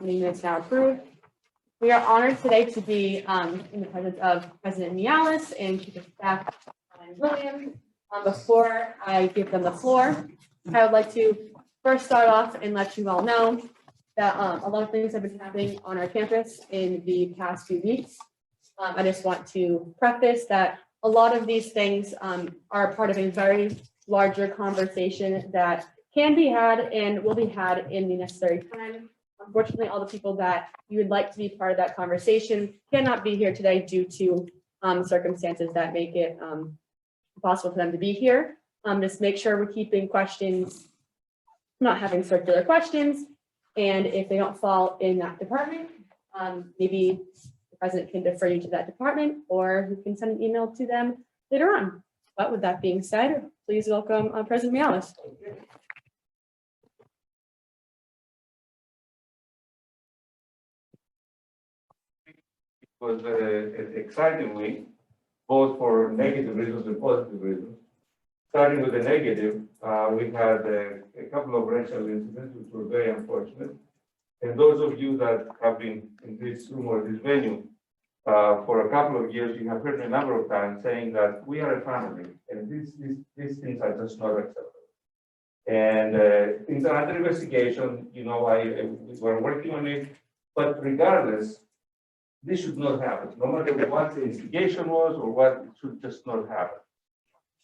Meeting minutes now approved. We are honored today to be in the presence of President Miaoulis and Chief of Staff Ryan Williams. Before I give them the floor, I would like to first start off and let you all know that a lot of things have been happening on our campus in the past few weeks. I just want to preface that a lot of these things are part of a very larger conversation that can be had and will be had in the necessary time. Unfortunately, all the people that you would like to be part of that conversation cannot be here today due to circumstances that make it possible for them to be here. Just make sure we're keeping questions, not having circular questions, and if they don't fall in that department, maybe the president can defer you to that department, or you can send an email to them later on. But with that being said, please welcome President Miaoulis. It was an exciting week, both for negative reasons and positive reasons. Starting with the negative, we had a couple of racial incidents which were very unfortunate. And those of you that have been in this room or this venue for a couple of years, you have heard me a number of times saying that we are a family, and these things are just not acceptable. And things are under investigation. You know, we're working on it, but regardless, this should not happen. No matter what the instigation was or what, it should just not happen.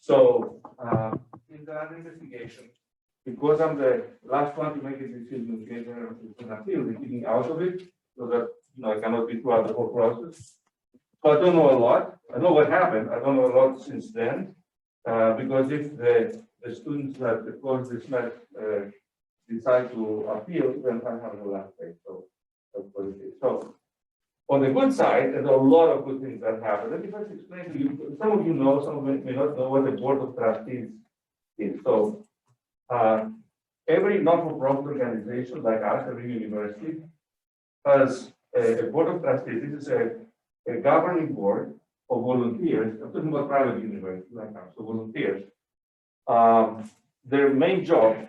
So, in the investigation, because I'm the last one to make a decision in case there is an appeal, they're keeping out of it, so that I cannot be throughout the whole process. So I don't know a lot. I know what happened. I don't know a lot since then, because if the students that caused this mess decide to appeal, then I have no last say. So that's what it is. So, on the good side, there are a lot of good things that happen. Let me first explain to you. Some of you know, some of you may not know what the Board of Trustees is. So, every not-for-profit organization like us, every university, has a Board of Trustees. This is a governing board of volunteers. I'm talking about private universities like us, so volunteers. Their main job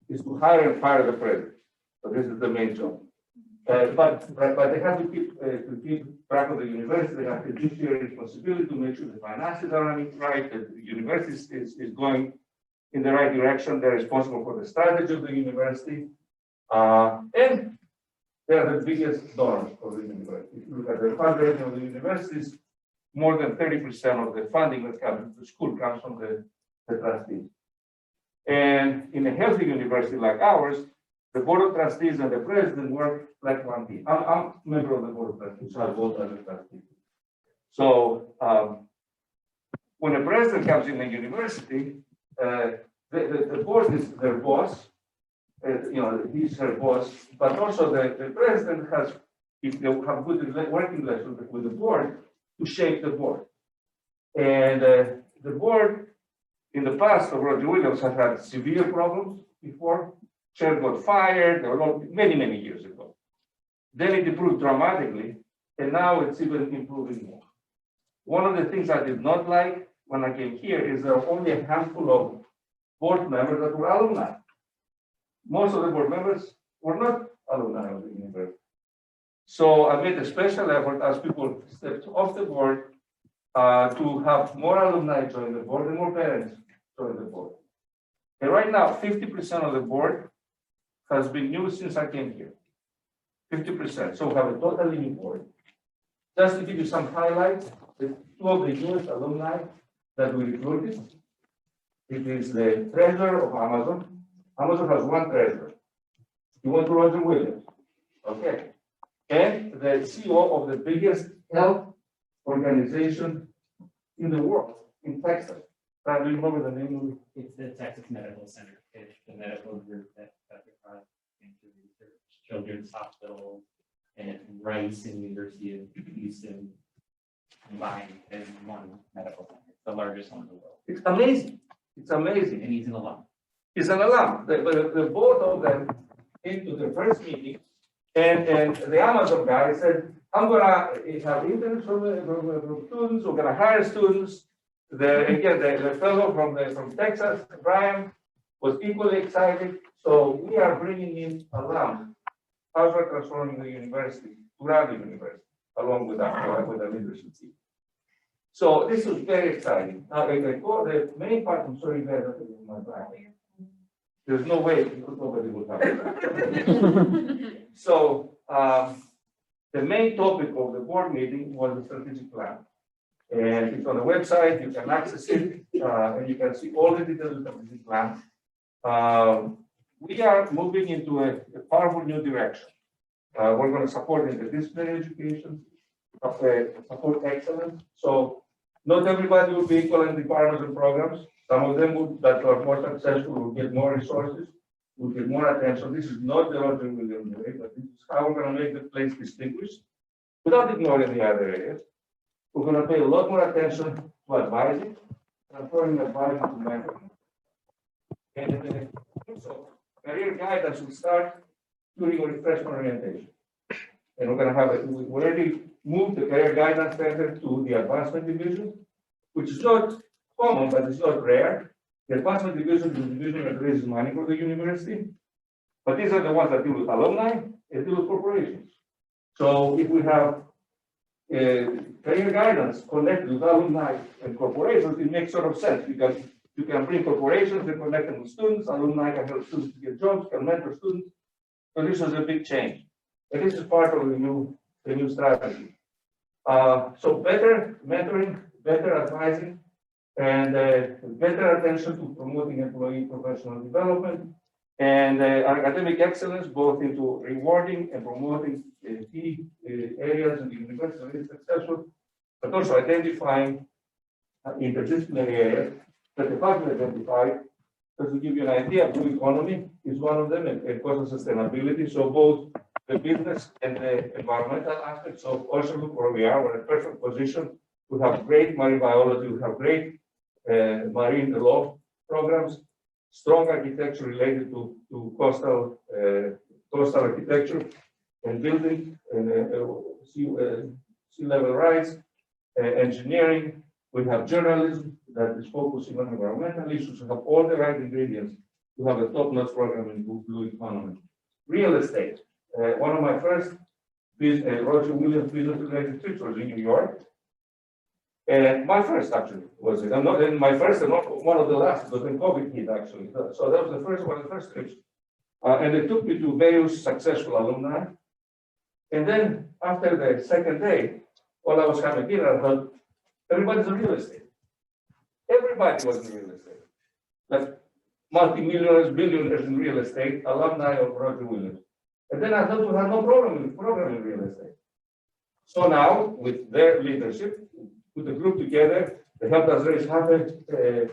is to hire and fire the president. So this is the main job. But they have to keep track of the university. They have fiduciary responsibility to make sure the finances are running right, that the university is going in the right direction. They're responsible for the strategy of the university, and they are the biggest donors of the university. If you look at the fundraising of the universities, more than 30% of the funding that comes to the school comes from the trustees. And in a healthy university like ours, the Board of Trustees and the President work like one team. I'm a member of the Board of Trustees, so I vote as a trustee. So when the President comes in the university, the board is their boss. He's her boss, but also the President has, if they have good working relationship with the board, to shape the board. And the board, in the past, Roger Williams has had severe problems before. Chair got fired, many years ago. Then it improved dramatically, and now it's even improving more. One of the things I did not like when I came here is there are only a handful of board members that were alumni. Most of the board members were not alumni of the university. So I made a special effort as people stepped off the board to have more alumni join the board and more parents join the board. And right now, 50% of the board has been new since I came here. 50%. So we have a totally new board. Just to give you some highlights, the two of the newest alumni that we recruited. It is the treasurer of Amazon. Amazon has one treasurer. You want Roger Williams. Okay. And the CEO of the biggest health organization in the world, in Texas. Do you remember the name of it? It's the Texas Medical Center. It's the medical group that provides cancer research, Children's Hospital, and Rice and University of Houston combined in one medical center. It's the largest one in the world. It's amazing. It's amazing. And he's an alum. He's an alum. The both of them into the first meeting, and the Amazon guy said, I'm gonna have interns from students, we're gonna hire students. The fellow from Texas, Brian, was equally excited. So we are bringing in alums how we're transforming the university to run the university, along with the leadership team. So this was very exciting. Now, the main part, I'm sorry, guys, I think my back. There's no way because nobody will have it. So the main topic of the board meeting was the strategic plan. And it's on the website, you can access it, and you can see all the details of the strategic plan. We are moving into a powerful new direction. We're going to support interdisciplinary education, support excellence. So not everybody will be equal in departments and programs. Some of them that are more successful will get more resources, will get more attention. This is not the Roger Williams way, but this is how we're going to make the place distinguished without ignoring the other areas. We're going to pay a lot more attention to advising, transferring advising to mentoring. And also, career guidance will start during our freshman orientation. And we're going to have we already moved the career guidance center to the advancement division, which is not common, but it's not rare. The advancement division is the division that raises money for the university. But these are the ones that deal with alumni and deal with corporations. So if we have career guidance connected with alumni and corporations, it makes sort of sense because you can bring corporations and connect them with students, alumni can help students to get jobs, can mentor students. So this was a big change. And this is part of the new strategy. So better mentoring, better advising, and better attention to promoting employee professional development and academic excellence, both into rewarding and promoting key areas in the university that is successful, but also identifying interdisciplinary areas that the faculty identified. Just to give you an idea, blue economy is one of them, and cost of sustainability. So both the business and the environmental aspects of also look where we are. We're in a perfect position. We have great marine biology. We have great marine law programs, strong architecture related to coastal architecture and building and sea level rise, engineering. We have journalism that is focusing on environmental issues. We have all the right ingredients to have a top-notch program in blue economy. Real estate. One of my first Roger Williams business-related trips was in New York. And my first actually was it. And my first and not one of the last, but when COVID hit actually. So that was the first one of the first trips. And they took me to various successful alumni. And then after the second day, while I was having dinner, I thought, everybody's in real estate. Everybody was in real estate. Like multi-millionaires, billionaires in real estate, alumni of Roger Williams. And then I thought we had no problem in real estate. So now, with their leadership, put the group together, they helped us raise $500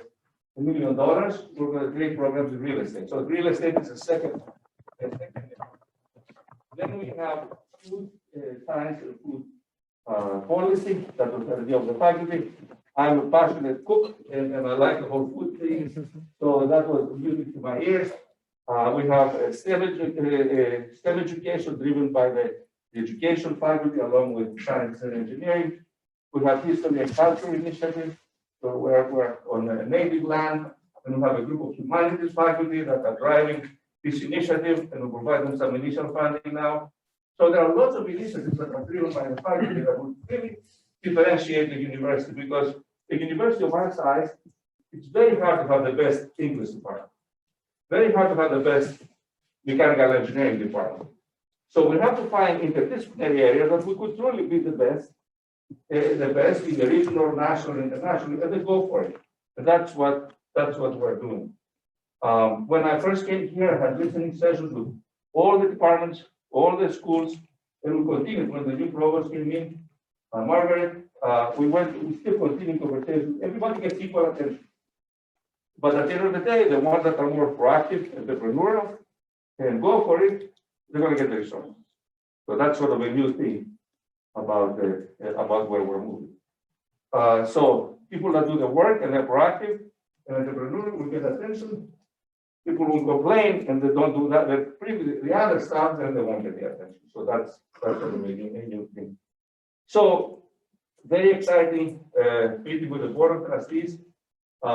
million. We're going to create programs in real estate. So real estate is a second. Then we have food science and food policy. That was the idea of the faculty. I'm a passionate cook and I like the whole food thing. So that was music to my ears. We have STEM education driven by the education faculty along with science and engineering. We have history and culture initiative. So we're on a native land, and we have a group of humanities faculty that are driving this initiative, and we provide them some initial funding now. So there are lots of initiatives that are driven by the faculty that will really differentiate the university, because a university of our size, it's very hard to have the best English department. Very hard to have the best mechanical engineering department. So we have to find interdisciplinary areas that we could truly be the best in the regional, national, international, and they go for it. And that's what we're doing. When I first came here, I had listening sessions with all the departments, all the schools, and we continued when the new provost came in. Margaret, we still continue conversations. Everybody gets equal attention. But at the end of the day, the ones that are more proactive, entrepreneurial, and go for it, they're going to get the resources. So that's sort of a new thing about where we're moving. So people that do the work and they're proactive and entrepreneurial will get attention. People will complain and they don't do that. The other stuff, then they won't get the attention. So that's sort of a new thing. So very exciting meeting with the board of trustees. A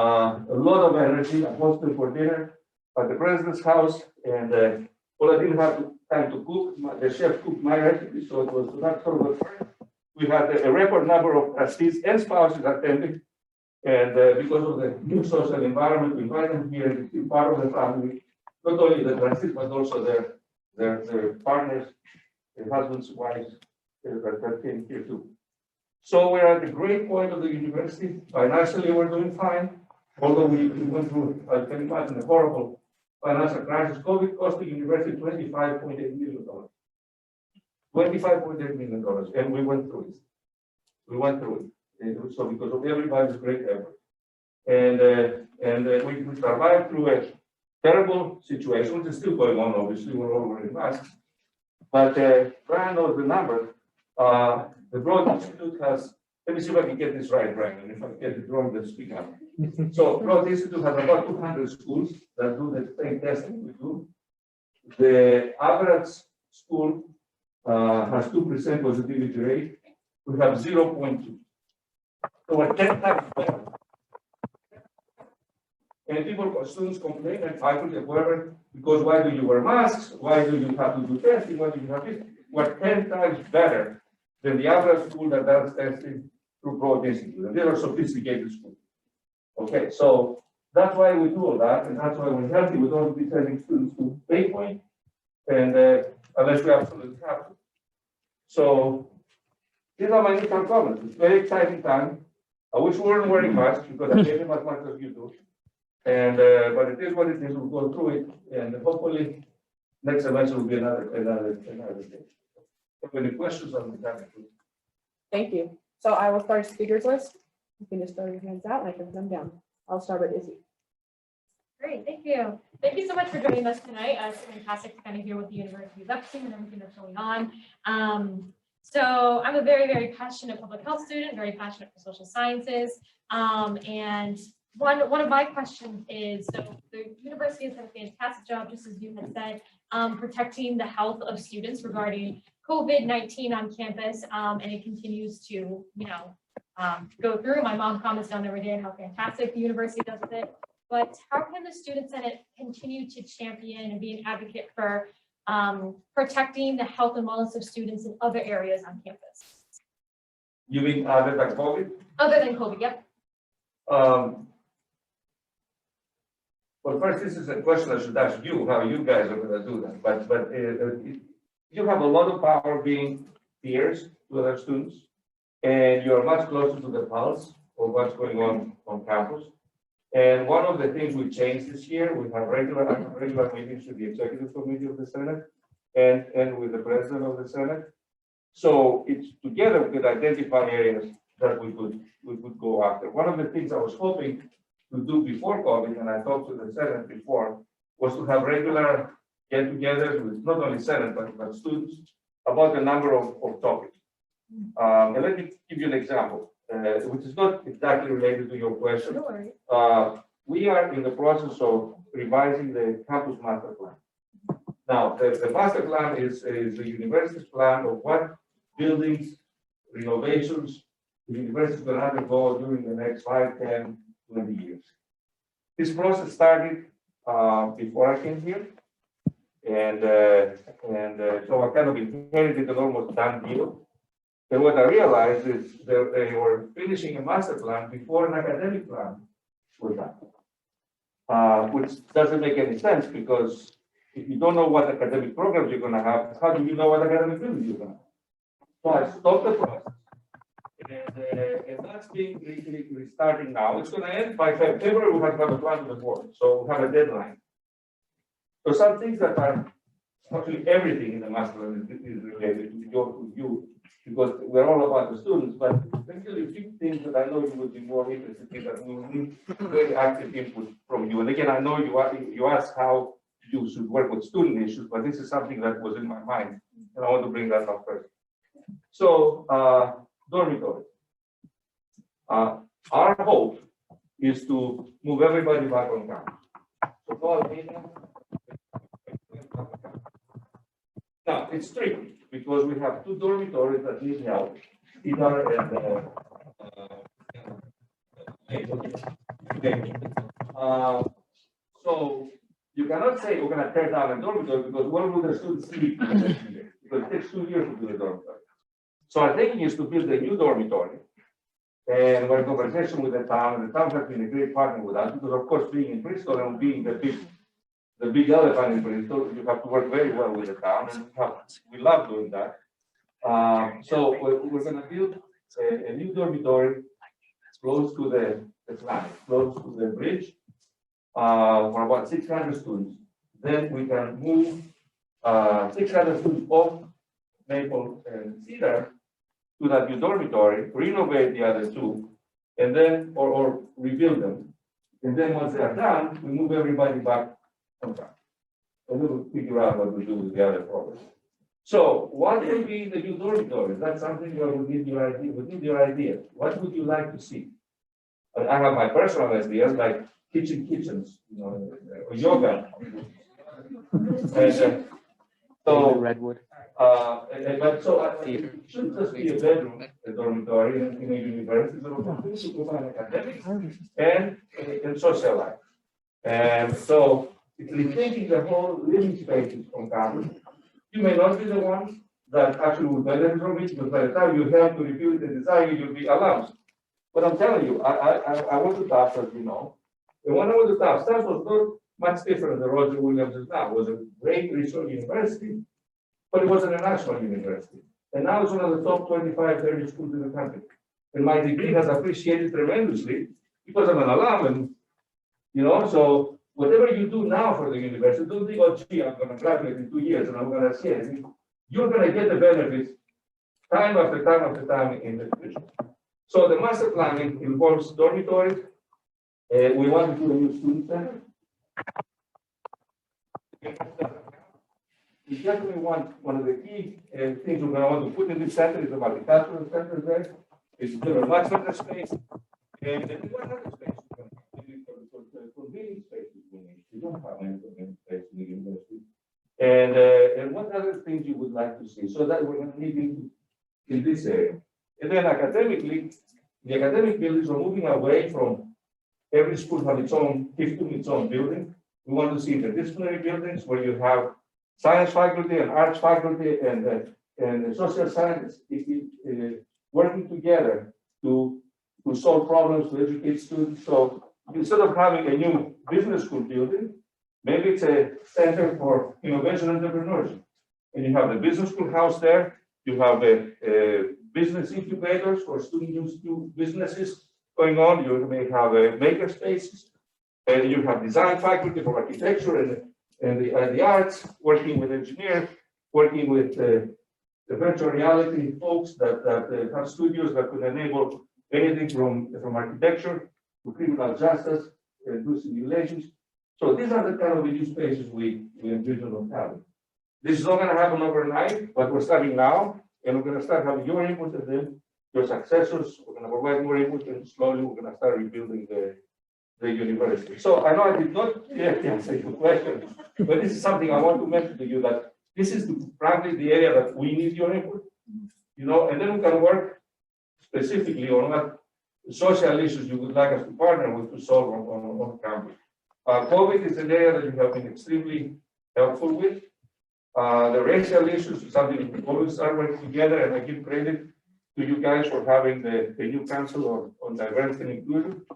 lot of energy. I hosted for dinner at the president's house, and well, I time to cook. The chef cooked my recipe, so it was not sort of a first. We had a record number of trustees and spouses attending. And because of the new social environment, we invite them here to be part of the family, not only the trustees, but also their partners, their husbands, wives, that came here too. So we're at the great point of the university. Financially, we're doing fine. Although we went through, I can imagine, a horrible financial crisis. COVID cost the university $25.8 million. $25.8 million, and we went through it. We went through it. And so because of everybody's great effort. And we survived through a terrible situation, which is still going on, obviously, we're all wearing masks. But Brian knows the number. The Broad Institute has, let me see if I can get this right, Brian, and if I get it wrong, then speak up. So Broad Institute has about 200 schools that do the same testing we do. The average school has 2% positivity rate. We have 0.2. So we're 10 times better. And people, students complain, and faculty, whoever, because why do you wear masks? Why do you have to do testing? Why do you have this? We're 10 times better than the average school that does testing through Broad Institute. And these are sophisticated schools. Okay, so that's why we do all that, and that's why we're healthy. We don't be sending students to Baypoint, and unless we absolutely have to. So these are my initial comments. It's a very exciting time. I wish we weren't wearing masks because I hate them as much as you do. And but it is what it is. We'll go through it, and hopefully next semester will be another day. Any questions on that? Thank you. So I will start a speakers list. You can just throw your hands out and I can put them down. I'll start with Izzy. Great, thank you. Thank you so much for joining us tonight. It's fantastic to kind of hear what the university is up to and everything that's going on. So I'm a very, very passionate public health student, very passionate for social sciences. And one of my questions is, so the university has done a fantastic job, just as you had said, protecting the health of students regarding COVID-19 on campus, and it continues to, go through. My mom comments down every day on how fantastic the university does with it. But how can the Student Senate continue to champion and be an advocate for protecting the health and wellness of students in other areas on campus? You mean other than COVID? Other than COVID, yep. Well, first, this is a question I should ask you, how you guys are going to do that. But you have a lot of power being peers to other students, and you're much closer to the pulse of what's going on campus. And one of the things we changed this year, we have regular meetings with the executive committee of the Senate and with the president of the Senate. So it's together we could identify areas that we could go after. One of the things I was hoping to do before COVID, and I talked to the Senate before, was to have regular get-togethers with not only Senate, but students about a number of topics. And let me give you an example, which is not exactly related to your question. No worries. We are in the process of revising the campus master plan. Now, the master plan is the university's plan of what buildings, renovations, the university is going to undergo during the next 5, 10, 20 years. This process started before I came here, and so I kind of inherited an almost done deal. And what I realized is that they were finishing a master plan before an academic plan was done, which doesn't make any sense because if you don't know what academic programs you're going to have, how do you know what academic buildings you're going to have? So I stopped the process. And that's being restarting now. It's going to end by February. We have to have a plan to the board, so we have a deadline. So some things that are actually everything in the master plan is related to you, because we're all about the students. But actually, a few things that I know you would be more interested in that we will need very active input from you. And again, I know you asked how you should work with student issues, but this is something that was in my mind, and I want to bring that up first. So. Dormitory. Our hope is to move everybody back on campus. Now, it's tricky because we have 2 dormitories that need help. So You cannot say we're gonna tear down a dormitory because where will the students sleep in the next year? Because it takes 2 years to do the dormitory. So our thinking is to build a new dormitory. And we're in conversation with the town, and the town has been a great partner with us, because of course, being in Bristol and being the big elephant in Bristol, you have to work very well with the town, and we love doing that. So we're gonna build a new dormitory close to the plant, close to the bridge, for about 600 students. Then we can move 600 students off Maple and Cedar to that new dormitory, renovate the other two, and then, or rebuild them. And then once they're done, we move everybody back on track. And then we'll figure out what we do with the other programs. So what will be the new dormitory? That's something that will give your idea. We need your idea. What would you like to see? I have my personal ideas, like kitchens, or yoga. And, so Redwood. But so it shouldn't just be a bedroom, a dormitory in a university, but also to provide academics and social life. And so it's rethinking the whole living spaces on campus. You may not be the ones that actually will benefit from it, but by the time you have to review the design, you'll be alarmed. But I'm telling you, I went to TAFS, as you know, and when I went to TAFS was not much different than Roger Williams is now. It was a great research university, but it wasn't a national university. And now it's one of the top 25, 30 schools in the country. And my degree has appreciated tremendously because I'm an alum. And, so whatever you do now for the university, don't think, oh, gee, I'm going to graduate in 2 years and I'm going to see it. You're going to get the benefits time after time after time in the future. So the master planning involves dormitories. We want to do a new student center. We definitely want, one of the key things we're going to want to put in this center is the multicultural center there. It's a much better space. And then what other space for convening spaces we need. We don't have any convening space in the university. And what other things you would like to see? So that we're going to need in this area. And then academically, the academic buildings are moving away from every school have its own building. We want to see interdisciplinary buildings where you have science faculty and arts faculty and social science working together to solve problems, to educate students. So instead of having a new business school building, maybe it's a center for innovation and entrepreneurship. And you have the business school house there. You have a business incubators for students new businesses going on. You may have a maker spaces. And you have design faculty for architecture and the arts, working with engineers, working with the virtual reality folks that have studios that could enable anything from architecture to criminal justice and do simulations. So these are the kind of new spaces we envision on having. This is not going to happen overnight, but we're starting now, and we're going to start having your input and then your successors. We're going to provide more input, and slowly we're going to start rebuilding the university. So I know I did not answer your question, but this is something I want to mention to you, that this is frankly the area that we need your input, and then we can work specifically on what social issues you would like us to partner with to solve on campus. COVID is an area that you have been extremely helpful with. The racial issues is something we always are working together, and I give credit to you guys for having the new council on diversity and inclusion.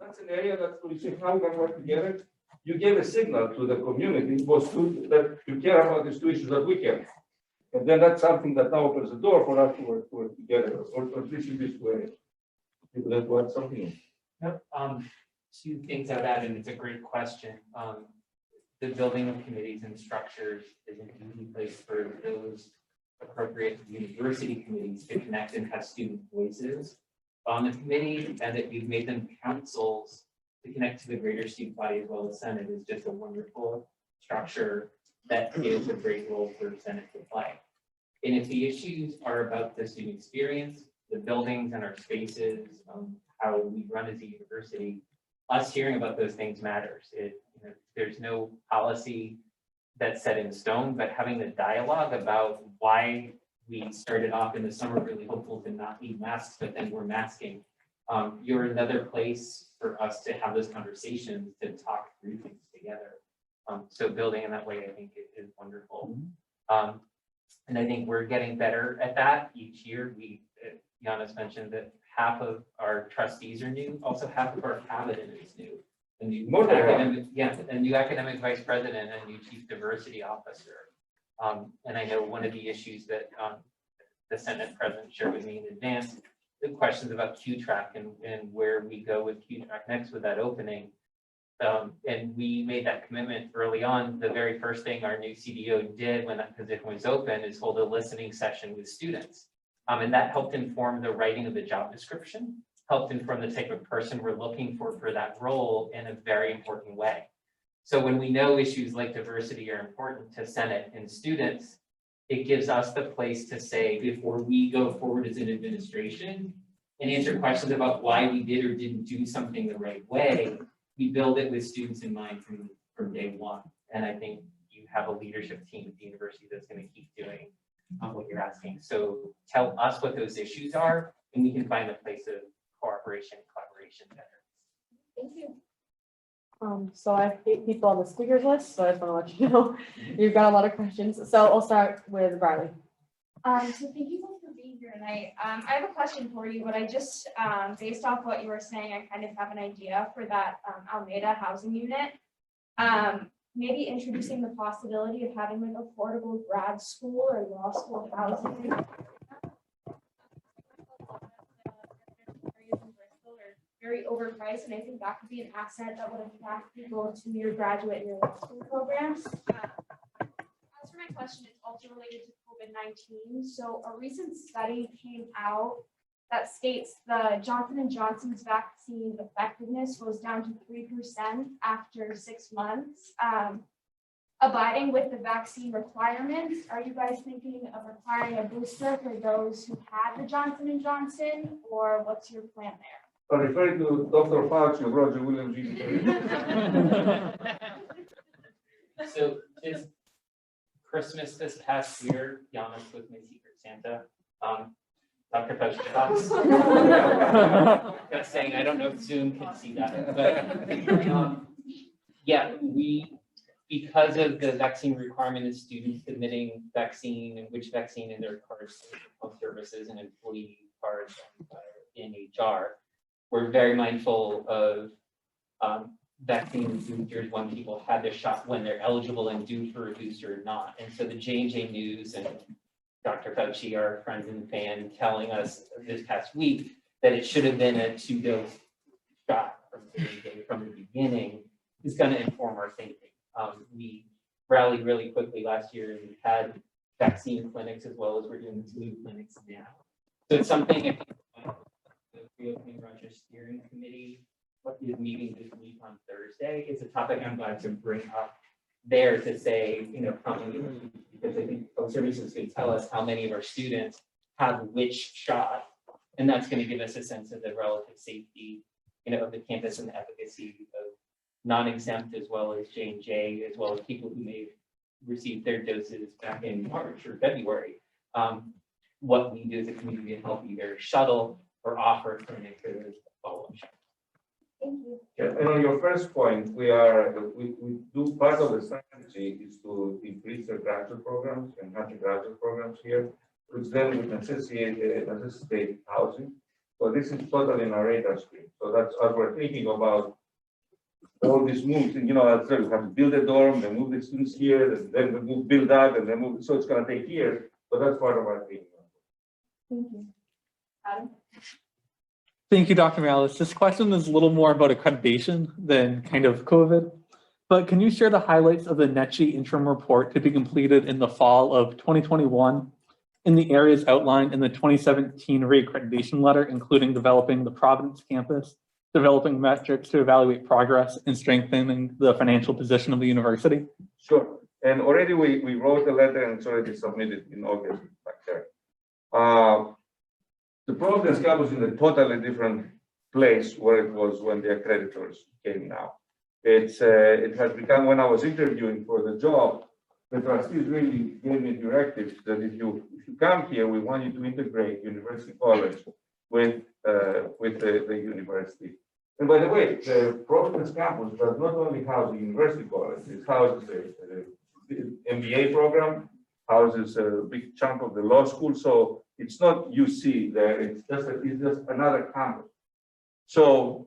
That's an area that we see how we can work together. You gave a signal to the community, both to that you care about these two issues that we care. And then that's something that now opens the door for us to work together, or at least in this way. People that want something. Yep. Two things I'd add, and it's a great question. The building of committees and structures is an easy place for those appropriate university committees to connect and have student voices on the committee, and that you've made them councils to connect to the greater student body as well as Senate is just a wonderful structure that gives a great role for Senate to play. And if the issues are about the student experience, the buildings and our spaces, how we run as a university, us hearing about those things matters. There's no policy that's set in stone, but having the dialogue about why we started off in the summer really hopeful to not need masks, but then we're masking, you're another place for us to have those conversations, to talk through things together. So building in that way, I think is wonderful. And I think we're getting better at that each year. Ioannis mentioned that half of our trustees are new, also half of our cabinet is new. A new a new academic vice president and a new chief diversity officer. And I know one of the issues that the Senate president shared with me in advance, the questions about Q-Track and where we go with Q-Track next with that opening. And we made that commitment early on. The very first thing our new CDO did when that position was open is hold a listening session with students. And that helped inform the writing of the job description, helped inform the type of person we're looking for that role in a very important way. So when we know issues like diversity are important to Senate and students, it gives us the place to say, before we go forward as an administration and answer questions about why we did or didn't do something the right way, we build it with students in mind from day one. And I think you have a leadership team at the university that's going to keep doing what you're asking. So tell us what those issues are, and we can find a place of cooperation and collaboration better. Thank you. So I have 8 people on the speakers list, so I just want to let you know you've got a lot of questions. So I'll start with Riley. So thank you both for being here tonight. I have a question for you, but I just, based off what you were saying, I kind of have an idea for that Almeida housing unit. Maybe introducing the possibility of having like affordable grad school or law school housing. Very overpriced, and I think that could be an asset that would attract people to your graduate and your law school programs. As for my question, it's also related to COVID-19. So a recent study came out that states the Johnson & Johnson's vaccine effectiveness goes down to 3% after 6 months. Abiding with the vaccine requirements, are you guys thinking of requiring a booster for those who had the Johnson & Johnson, or what's your plan there? Are referring to Dr. Fauci and Roger Williams. So this Christmas this past year, Ioannis was my Secret Santa. Dr. Fauci thoughts. Just saying, I don't know if Zoom can see that, but yeah, because of the vaccine requirement of students submitting vaccine and which vaccine in their cards, health services and employee cards in HR, we're very mindful of vaccine boosters when people had their shot, when they're eligible and due for a booster or not. And so the J&J News and Dr. Fauci, our friends and fan, telling us this past week that it should have been a 2-dose shot from the beginning is going to inform our thinking. We rallied really quickly last year and had vaccine clinics as well as we're doing the flu clinics now. So it's something I think the Reopening Russia Steering Committee is meeting this week on Thursday. It's a topic I'm glad to bring up there to say, how many, because I think health services can tell us how many of our students have which shot, and that's going to give us a sense of the relative safety, of the campus and the efficacy of non-exempt as well as J&J, as well as people who may have received their doses back in March or February. What we do as a community to help either shuttle or offer clinics for those follow-up shots. Thank you. Yeah, and on your first point, we do part of the strategy is to increase the graduate programs and undergraduate programs here, which then would necessitate housing. So this is totally in our radar screen. So that's as we're thinking about all these moves. And as I said, we have to build a dorm, then move the students here, then we move, build up, and then move. So it's going to take years, but that's part of our thinking. Thank you. Adam? Thank you, Dr. Miaoulis. This question is a little more about accreditation than kind of COVID, but can you share the highlights of the NECHI interim report to be completed in the fall of 2021 in the areas outlined in the 2017 reaccreditation letter, including developing the Providence campus, developing metrics to evaluate progress, and strengthening the financial position of the university? Sure. And already we wrote the letter and it's already submitted in August back there. The Providence campus is in a totally different place where it was when the accreditors came now. It has become, when I was interviewing for the job, the trustees really gave me directives that if you come here, we want you to integrate University College with the university. And by the way, the Providence campus does not only house the university college, it houses the MBA program, houses a big chunk of the law school. So it's not UC there, it's just another campus. So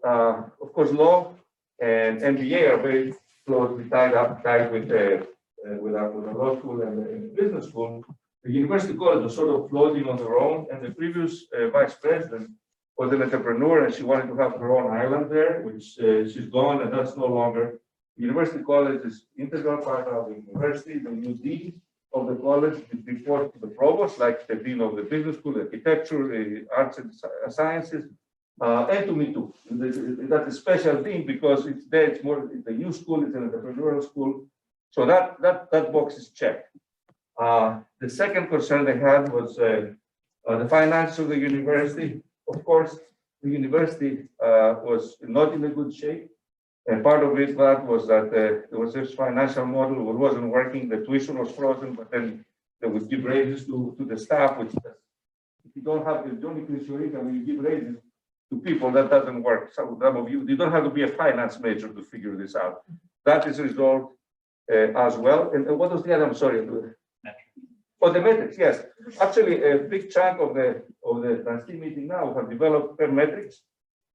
of course, law and MBA are very closely tied with the law school and the business school. The university college was sort of floating on their own, and the previous vice president was an entrepreneur, and she wanted to have her own island there, which she's gone, and that's no longer. The university college is integral part of the university. The new dean of the college is report to the provost, like the dean of the business school, architecture, arts and sciences, and to me too. That's a special dean because it's there. It's more. It's a new school. It's an entrepreneurial school. So that box is checked. The second concern they had was the finance of the university. Of course, the university was not in a good shape. And part of it was that there was this financial model that wasn't working. The tuition was frozen, but then they would give raises to the staff, which if you don't increase your income, when you give raises to people, that doesn't work. Some of you don't have to be a finance major to figure this out. That is resolved as well. And what was the other? I'm sorry. For the metrics, yes. Actually, a big chunk of the trustee meeting now have developed metrics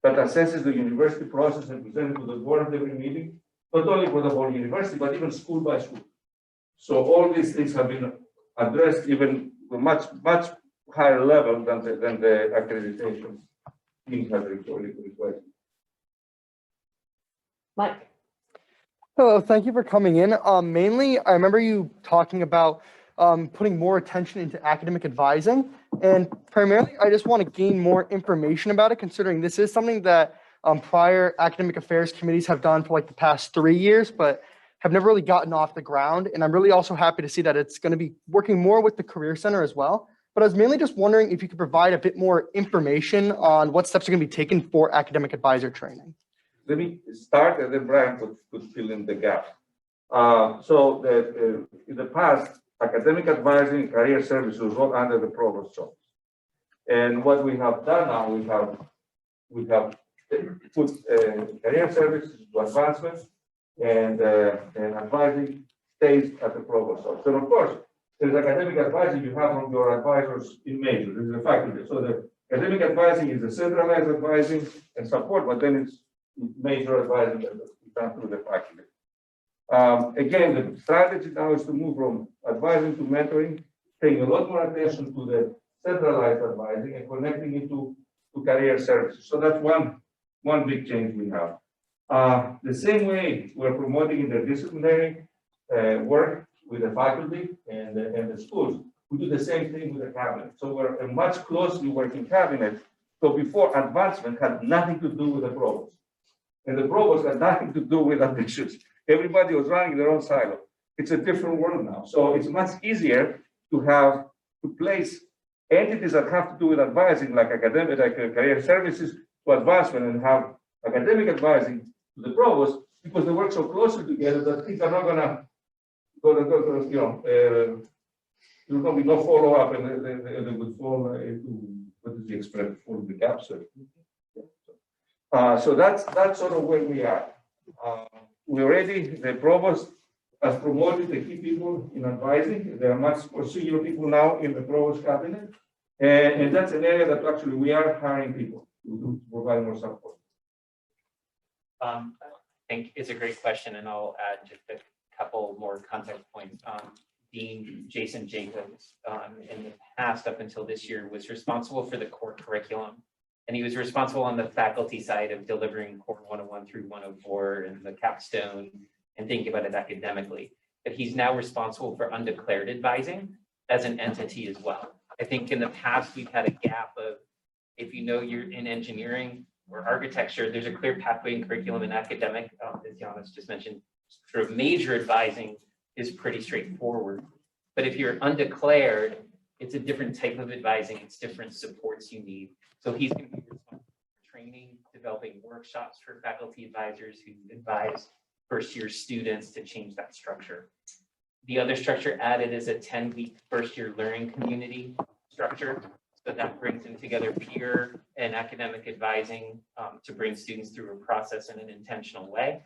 that assesses the university process and presented to the board at every meeting, not only for the whole university, but even school by school. So all these things have been addressed even much higher level than the accreditation team has requested. Mike. Hello, thank you for coming in. Mainly, I remember you talking about putting more attention into academic advising, and primarily, I just want to gain more information about it, considering this is something that prior academic affairs committees have done for like the past 3 years, but have never really gotten off the ground. And I'm really also happy to see that it's going to be working more with the Career Center as well. But I was mainly just wondering if you could provide a bit more information on what steps are going to be taken for academic advisor training. Let me start, and then Brian could fill in the gaps. In the past, academic advising and career services was all under the provost's office. And what we have done now, we have put career services to advancement, and advising stays at the provost's office. And of course, there's academic advising you have from your advisors in major. This is a faculty. So the academic advising is the centralized advising and support, but then it's major advising that is done through the faculty. Again, the strategy now is to move from advising to mentoring, paying a lot more attention to the centralized advising and connecting it to career services. So that's one big change we have. The same way we're promoting interdisciplinary work with the faculty and the schools, we do the same thing with the cabinet. So we're a much closely working cabinet. So before, advancement had nothing to do with the provost. And the provost had nothing to do with admissions. Everybody was running their own silo. It's a different world now. So it's much easier to place entities that have to do with advising, like academic, like career services to advancement, and have academic advising to the provost, because they work so closely together that things are not gonna there's gonna be no follow-up, and they would fall into, what is the expression, fall the gap. So that's sort of where we are. The provost has promoted the key people in advising. There are much more senior people now in the provost cabinet. And that's an area that actually we are hiring people to provide more support. I think it's a great question, and I'll add just a couple more context points. Dean Jason Jacobs, in the past, up until this year, was responsible for the core curriculum. And he was responsible on the faculty side of delivering core 101 through 104 and the capstone and thinking about it academically. But he's now responsible for undeclared advising as an entity as well. I think in the past, we've had a gap of, if you know you're in engineering or architecture, there's a clear pathway in curriculum and academic, as Ioannis just mentioned, sort of major advising is pretty straightforward. But if you're undeclared, it's a different type of advising, it's different supports you need. So he's going to be responsible for training, developing workshops for faculty advisors who advise first-year students to change that structure. The other structure added is a 10-week first-year learning community structure. So that brings in together peer and academic advising to bring students through a process in an intentional way.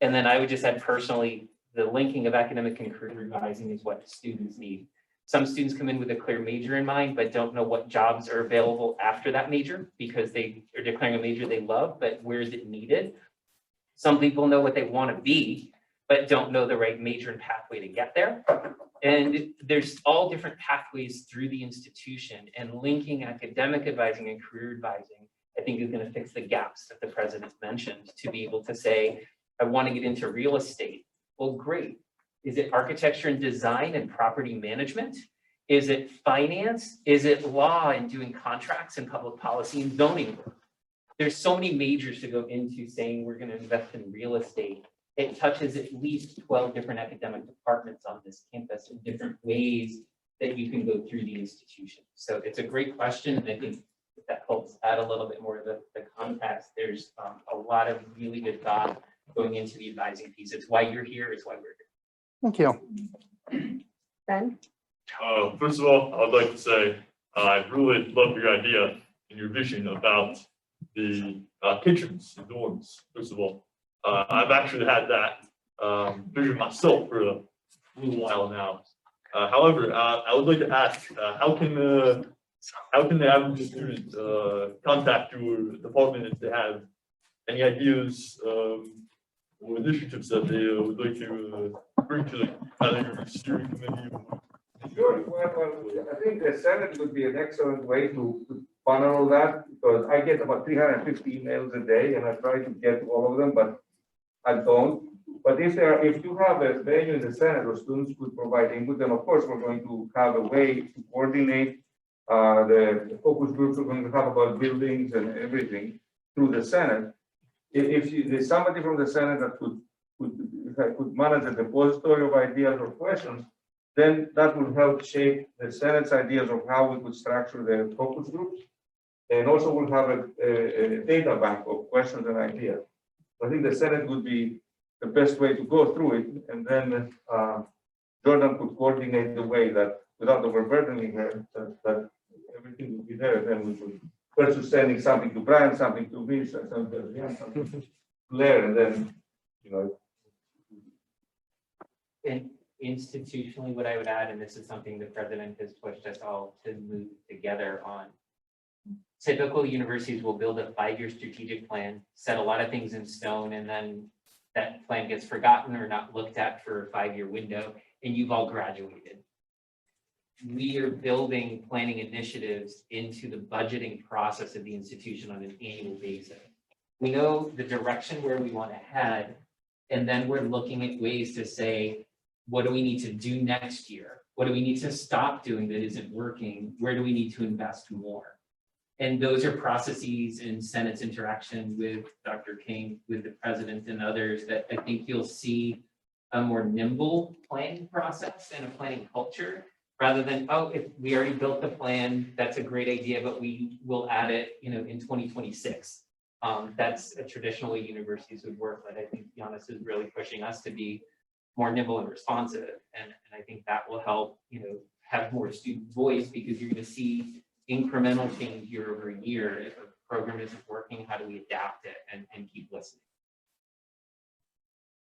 And then I would just add personally, the linking of academic and career advising is what students need. Some students come in with a clear major in mind, but don't know what jobs are available after that major because they are declaring a major they love, but where is it needed? Some people know what they want to be, but don't know the right major and pathway to get there. And there's all different pathways through the institution, and linking academic advising and career advising, I think, is going to fix the gaps that the president mentioned to be able to say, I want to get into real estate. Well, great. Is it architecture and design and property management? Is it finance? Is it law and doing contracts and public policy and zoning work? There's so many majors to go into saying we're going to invest in real estate. It touches at least 12 different academic departments on this campus in different ways that you can go through the institution. So it's a great question. And I think that helps add a little bit more of the context. There's a lot of really good thought going into the advising piece. It's why you're here. It's why we're here. Thank you. Ben? First of all, I'd like to say I really love your idea and your vision about the kitchens and dorms. First of all, I've actually had that vision myself for a little while now. However, I would like to ask, how can the average student contact your department if they have any ideas or initiatives that they would like to bring to the steering committee? Sure. Well, I think the Senate would be an excellent way to funnel that, because I get about 350 emails a day and I try to get to all of them, but I don't. But if you have a venue in the Senate where students could provide input, then of course we're going to have a way to coordinate the focus groups we're going to have about buildings and everything through the Senate. If there's somebody from the Senate that could manage a depository of ideas or questions, then that will help shape the Senate's ideas of how we could structure the focus groups. And also we'll have a data bank of questions and ideas. I think the Senate would be the best way to go through it. And then Jordan could coordinate the way that, without overburdening her, that everything would be there. And then we could, versus sending something to Brian, something to me, something to Jan, something to Blair, and then, you know. And institutionally, what I would add, and this is something the president has pushed us all to move together on, typical universities will build a 5-year strategic plan, set a lot of things in stone, and then that plan gets forgotten or not looked at for a 5-year window, and you've all graduated. We are building planning initiatives into the budgeting process of the institution on an annual basis. We know the direction where we want to head, and then we're looking at ways to say, what do we need to do next year? What do we need to stop doing that isn't working? Where do we need to invest more? And those are processes in Senate's interaction with Dr. King, with the president and others, that I think you'll see a more nimble planning process and a planning culture, rather than, oh, if we already built the plan, that's a great idea, but we will add it, in 2026. That's a traditional way universities would work, but I think Ioannis is really pushing us to be more nimble and responsive. And I think that will help, have more student voice, because you're going to see incremental change year over year. If a program isn't working, how do we adapt it and keep listening?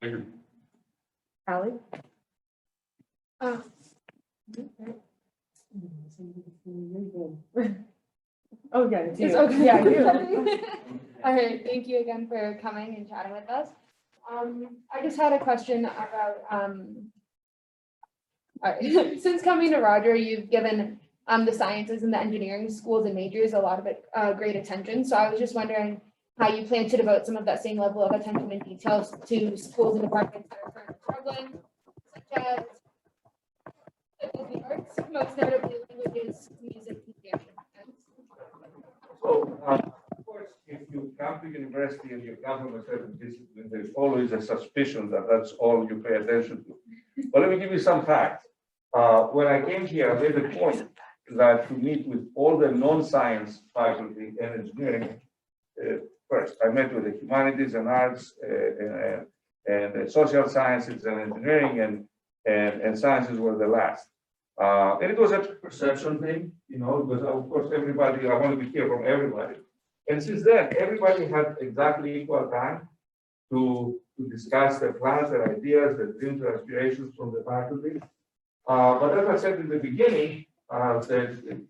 Thank you. Allie? Oh, yeah, it's you. It's okay. Yeah, you. All right, thank you again for coming and chatting with us. I just had a question about, all right. Since coming to Roger, you've given the sciences and the engineering schools and majors a lot of great attention. So I was just wondering how you plan to devote some of that same level of attention and details to schools and departments that are currently struggling, such as the arts, most notably languages, music, and theater. So, of course, if you come to university and you come from a certain discipline, there's always a suspicion that that's all you pay attention to. But let me give you some facts. When I came here, I made a point that to meet with all the non-science faculty and engineering first. I met with the humanities and arts and social sciences and engineering, and sciences were the last. And it was a perception thing, because of course everybody, I want to be here from everybody. And since then, everybody had exactly equal time to discuss their plans, their ideas, their dreams, their aspirations from the faculty. But as I said in the beginning, that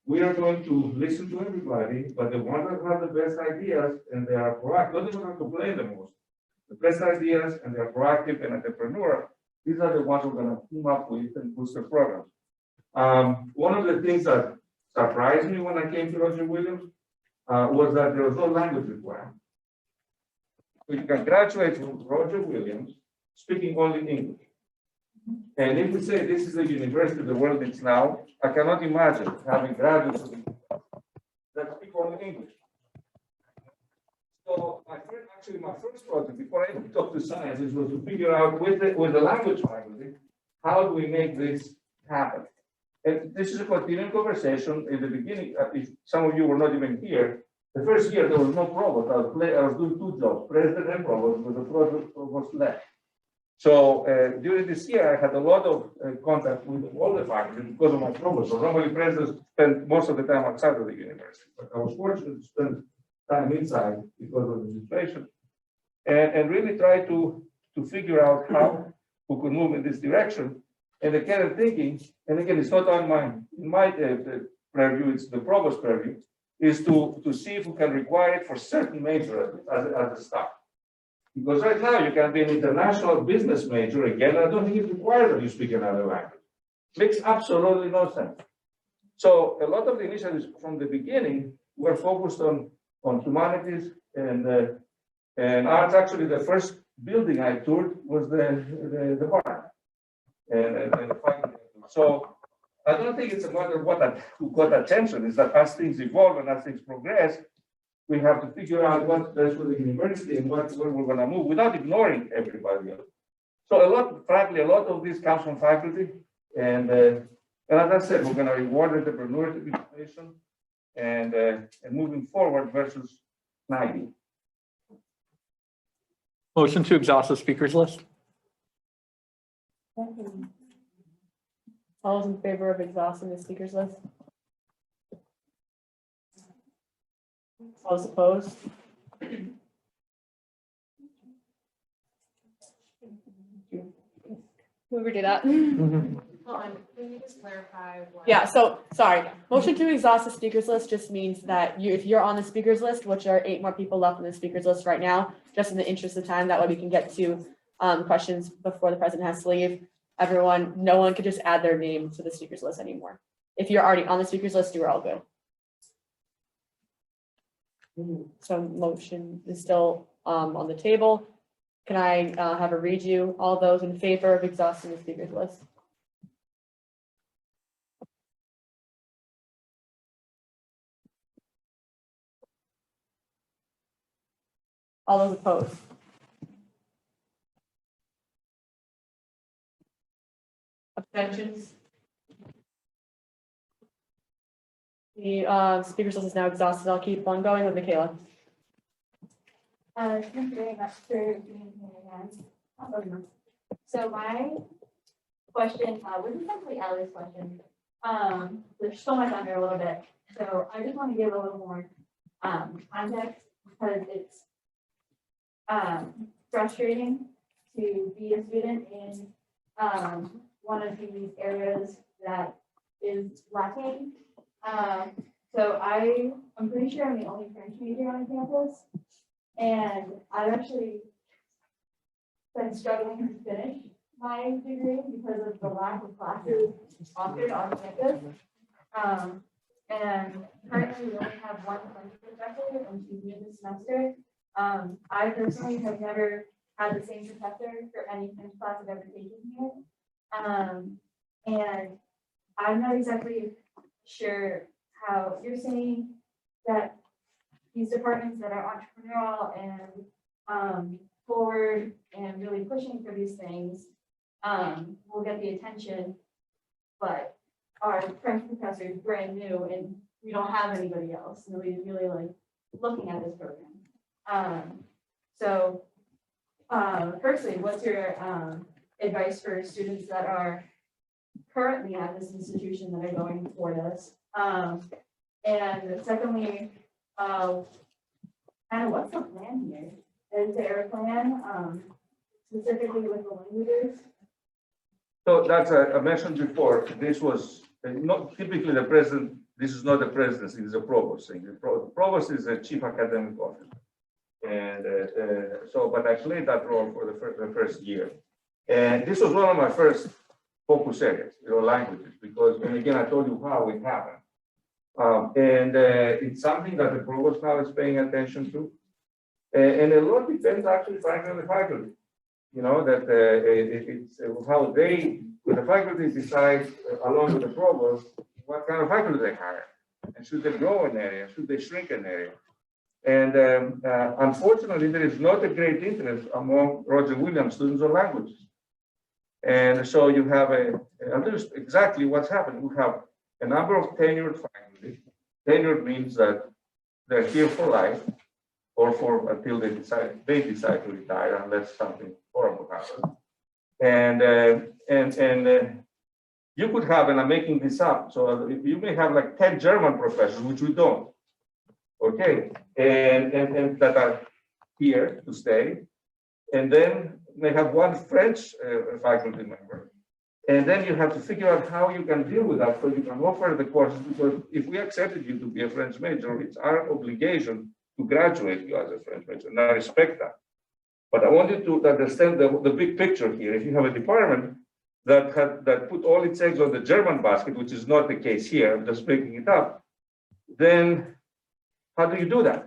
we are going to listen to everybody, but the ones that have the best ideas and they are proactive, not the ones that complain the most, the best ideas and they're proactive and entrepreneurial, these are the ones we're going to team up with and boost the program. One of the things that surprised me when I came to Roger Williams was that there was no language requirement. So you can graduate from Roger Williams speaking only English. And if we say this is the university the world needs now, I cannot imagine having graduates that speak only English. So my first project, before I even talked to scientists, was to figure out with the language faculty, how do we make this happen? And this is a continuing conversation. In the beginning, if some of you were not even here, the first year there was no provost. I was doing two jobs, president and provost, because the provost left. So during this year, I had a lot of contact with all the faculty because of my provost. So normally presidents spend most of the time outside of the university, but I was fortunate to spend time inside because of the situation, and really try to figure out how we could move in this direction. And the kind of thinking, and again, it's not on my purview, it's the provost purview, is to see if we can require it for certain majors as a start. Because right now you can be an international business major again. I don't think it's required that you speak another language. Makes absolutely no sense. So a lot of the initiatives from the beginning were focused on humanities and arts. Actually, the first building I toured was the barn. And so I don't think it's a matter of who got attention. Is that as things evolve and as things progress, we have to figure out what's best for the university and where we're going to move without ignoring everybody else. So frankly, a lot of this comes from faculty. And as I said, we're going to reward entrepreneurship innovation and moving forward versus nagging. Motion to exhaust the speakers list. All those in favor of exhausting the speakers list? All those opposed? Whoever did that. Hold on, can you just clarify what? Yeah, so, sorry, motion to exhaust the speakers list just means that if you're on the speakers list, which are 8 more people left on the speakers list right now, just in the interest of time, that way we can get to questions before the president has to leave. No one could just add their name to the speakers list anymore. If you're already on the speakers list, you're all good. So motion is still on the table. Can I have a read you? All those in favor of exhausting the speakers list? All those opposed? Abstentions? The speakers list is now exhausted. I'll keep on going with Michaela. Thank you very much for being here again. So my question was essentially Ellie's question. There's so much under a little bit. So I just want to give a little more context because it's frustrating to be a student in one of these areas that is lacking. So I'm pretty sure I'm the only French major on campus. And I've actually been struggling to finish my degree because of the lack of classes offered on campus. And currently we only have one French professor and she's new this semester. I personally have never had the same professor for any French class I've ever taken here. And I'm not exactly sure how you're saying that these departments that are entrepreneurial and forward and really pushing for these things will get the attention, but our French professor is brand new and we don't have anybody else. Nobody's really like looking at this program. So firstly, what's your advice for students that are currently at this institution that are going for this? And secondly, kind of what's the plan here? Is there a plan, specifically with the languages? So that's, I mentioned before, this was not typically the president, this is not the presidency, it's a provost thing. The provost is a chief academic officer. And but I played that role for the first year. And this was one of my first focus areas, languages, because, and again, I told you how it happened. It's something that the provost now is paying attention to. And a lot depends actually, frankly, on the faculty. It's how the faculty decide, along with the provost, what kind of faculty they hire. And should they grow an area? Should they shrink an area? And unfortunately, there is not a great interest among Roger Williams students on languages. And so you have exactly what's happening. You have a number of tenured faculty. Tenured means that they're here for life, or until they decide to retire, unless something horrible happens. And you could have, and I'm making this up, so you may have like 10 German professors, which we don't. Okay, and that are here to stay, and then they have one French faculty member, and then you have to figure out how you can deal with that so you can offer the courses, because if we accepted you to be a French major, it's our obligation to graduate you as a French major, and I respect that. But I want you to understand the big picture here. If you have a department that put all its eggs on the German basket, which is not the case here, I'm just making it up, then how do you do that?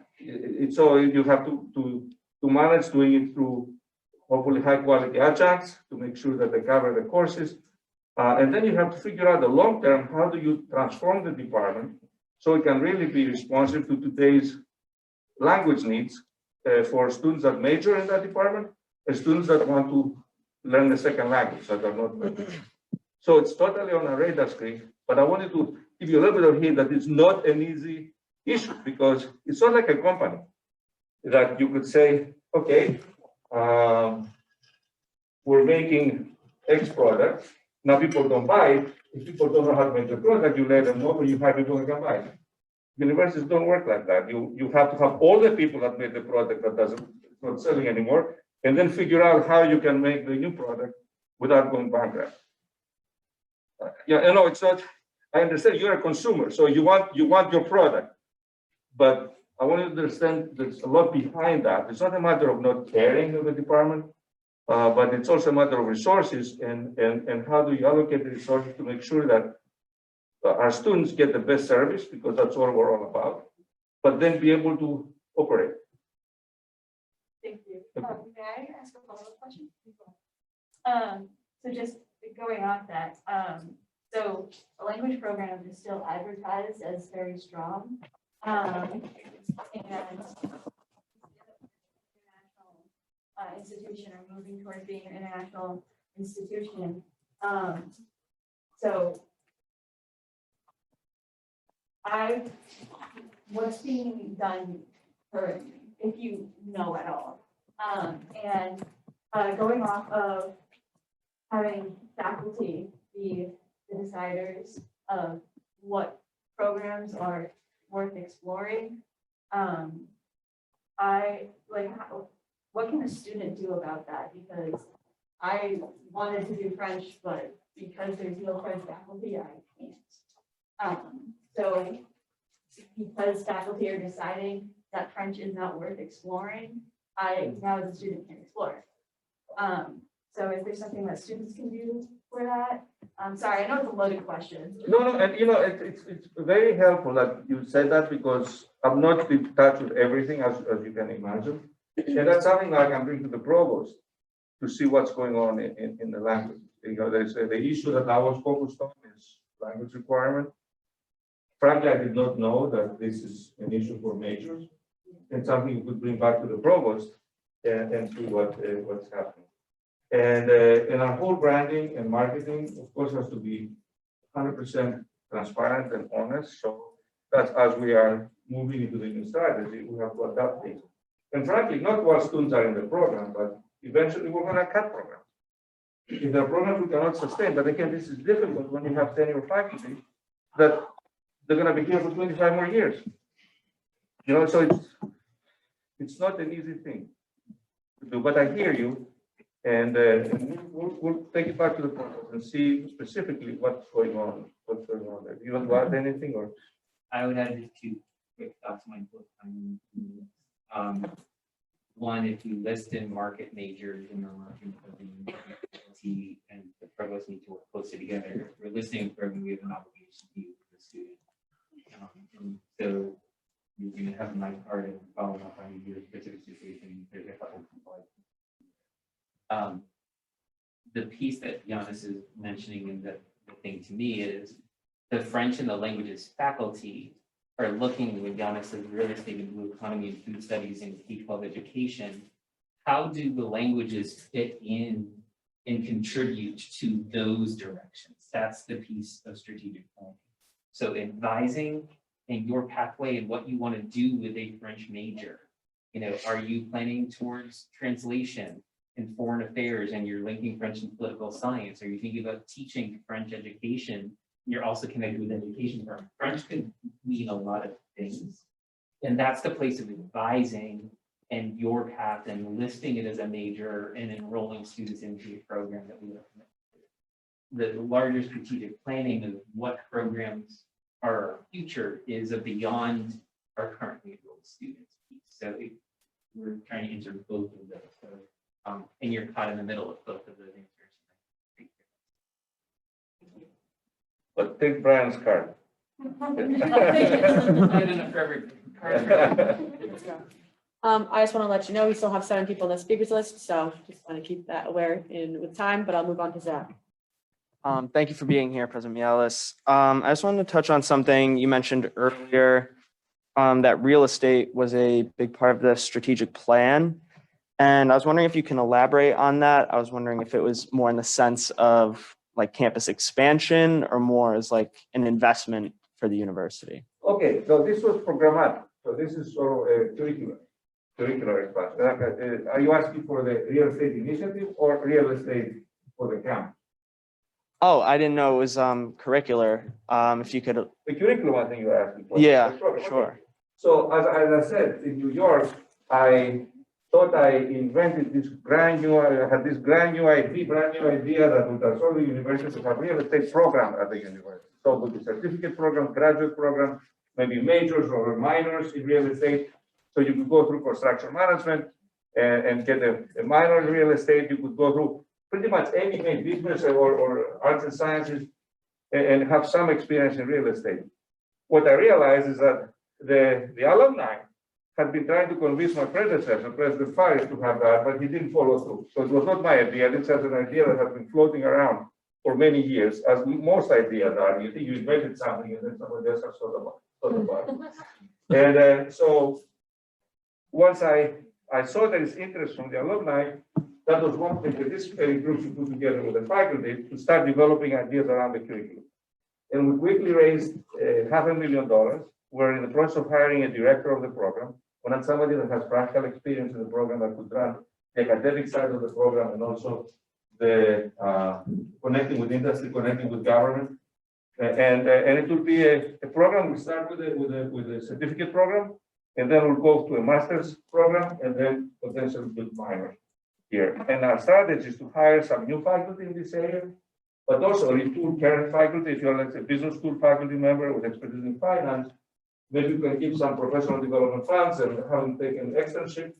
So you have to manage doing it through hopefully high quality adjuncts to make sure that they cover the courses. And then you have to figure out the long term, how do you transform the department so it can really be responsive to today's language needs for students that major in that department and students that want to learn the second language that are not. So it's totally on a radar screen, but I wanted to give you a little bit of hint that it's not an easy issue, because it's not like a company that you could say, okay, we're making X product. Now people don't buy it. If people don't know how to make the product, you let them know, or you have people who can buy it. Universities don't work like that. You have to have all the people that made the product that not selling anymore, and then figure out how you can make the new product without going bankrupt. It's not. I understand you're a consumer, so you want your product, but I want you to understand there's a lot behind that. It's not a matter of not caring of the department, but it's also a matter of resources and how do you allocate the resources to make sure that our students get the best service, because that's what we're all about, but then be able to operate. Thank you. May I ask a follow-up question? So just going off that, so a language program is still advertised as very strong. And international institution are moving towards being an international institution. So what's being done currently, if you know at all? And going off of having faculty be the deciders of what programs are worth exploring, what can a student do about that? Because I wanted to do French, but because there's no French faculty, I can't. So because faculty are deciding that French is not worth exploring, I now as a student can explore it. So is there something that students can do for that? I'm sorry, I know it's a loaded question. No, and it's very helpful that you said that, because I'm not in touch with everything as you can imagine. And that's something I can bring to the provost to see what's going on in the language. There's the issue that I was focused on is language requirement. Frankly, I did not know that this is an issue for majors, and something you could bring back to the provost and see what's happening. And our whole branding and marketing, of course, has to be 100% transparent and honest. So that's as we are moving into the new strategy, we have to adapt things. And frankly, not while students are in the program, but eventually we're going to cut programs. if there are programs we cannot sustain, but again, this is difficult when you have tenure faculty that they're gonna be here for 25 more years. You know, so it's not an easy thing to do, but I hear you. And we'll take it back to the process and see specifically what's going on there. Do you want to add anything or? I would add just two quick thoughts. One, if you list in market majors in the market of the university and the provost need to work closely together, we're listing a program, we have an obligation to use the student. And so you're going to have my part in following up on your specific situation. There's a couple of people. The piece that Ioannis is mentioning and the thing to me is the French and the languages faculty are looking with Ioannis as real estate and blue economy and food studies and K-12 education. How do the languages fit in and contribute to those directions? That's the piece of strategic planning. So advising and your pathway and what you want to do with a French major. You know, are you planning towards translation and foreign affairs and you're linking French and political science? Are you thinking about teaching French education? You're also connected with education. French can mean a lot of things. And that's the place of advising and your path and listing it as a major and enrolling students into a program that we recommend. The larger strategic planning of what programs are our future is a beyond our currently enrolled students piece. So we're trying to answer both of those. So, and you're caught in the middle of both of those answers. But take Brian's card. I just want to let you know, we still have 7 people on the speakers list, so just want to keep that aware in with time, but I'll move on to Zach. Thank you for being here, President Miaoulis. I just wanted to touch on something you mentioned earlier, that real estate was a big part of the strategic plan. And I was wondering if you can elaborate on that. I was wondering if it was more in the sense of like campus expansion or more as like an investment for the university. Okay, so this was programmatic. So this is sort of a curricular expansion. Are you asking for the real estate initiative or real estate for the camp? Oh, I didn't know it was curricular. If you could. The curriculum, I think you're asking for. Yeah, Okay. sure. So as I said, in New York, I thought I invented this brand new idea that would allow the university to have real estate program at the university. So with the certificate program, graduate program, maybe majors or minors in real estate. So you could go through construction management and get a minor in real estate. You could go through pretty much any business or arts and sciences and have some experience in real estate. What I realized is that the alumni had been trying to convince my predecessor, President Faris, to have that, but he didn't follow through. So it was not my idea. This is an idea that has been floating around for many years, as most ideas are. You think you invented something and then somebody else has thought about it. And so once I saw there is interest from the alumni, that was one interdisciplinary group to put together with the faculty to start developing ideas around the curriculum. And we quickly raised $500,000. We're in the process of hiring a director of the program. We want somebody that has practical experience in the program that could run the academic side of the program and also the connecting with industry, connecting with government. And it will be a program. We start with a certificate program, and then we'll go to a master's program, and then potentially with minor here. And our strategy is to hire some new faculty in this area, but also retool current faculty. If you're like a business school faculty member with expertise in finance, maybe you can give some professional development funds and have them take an externship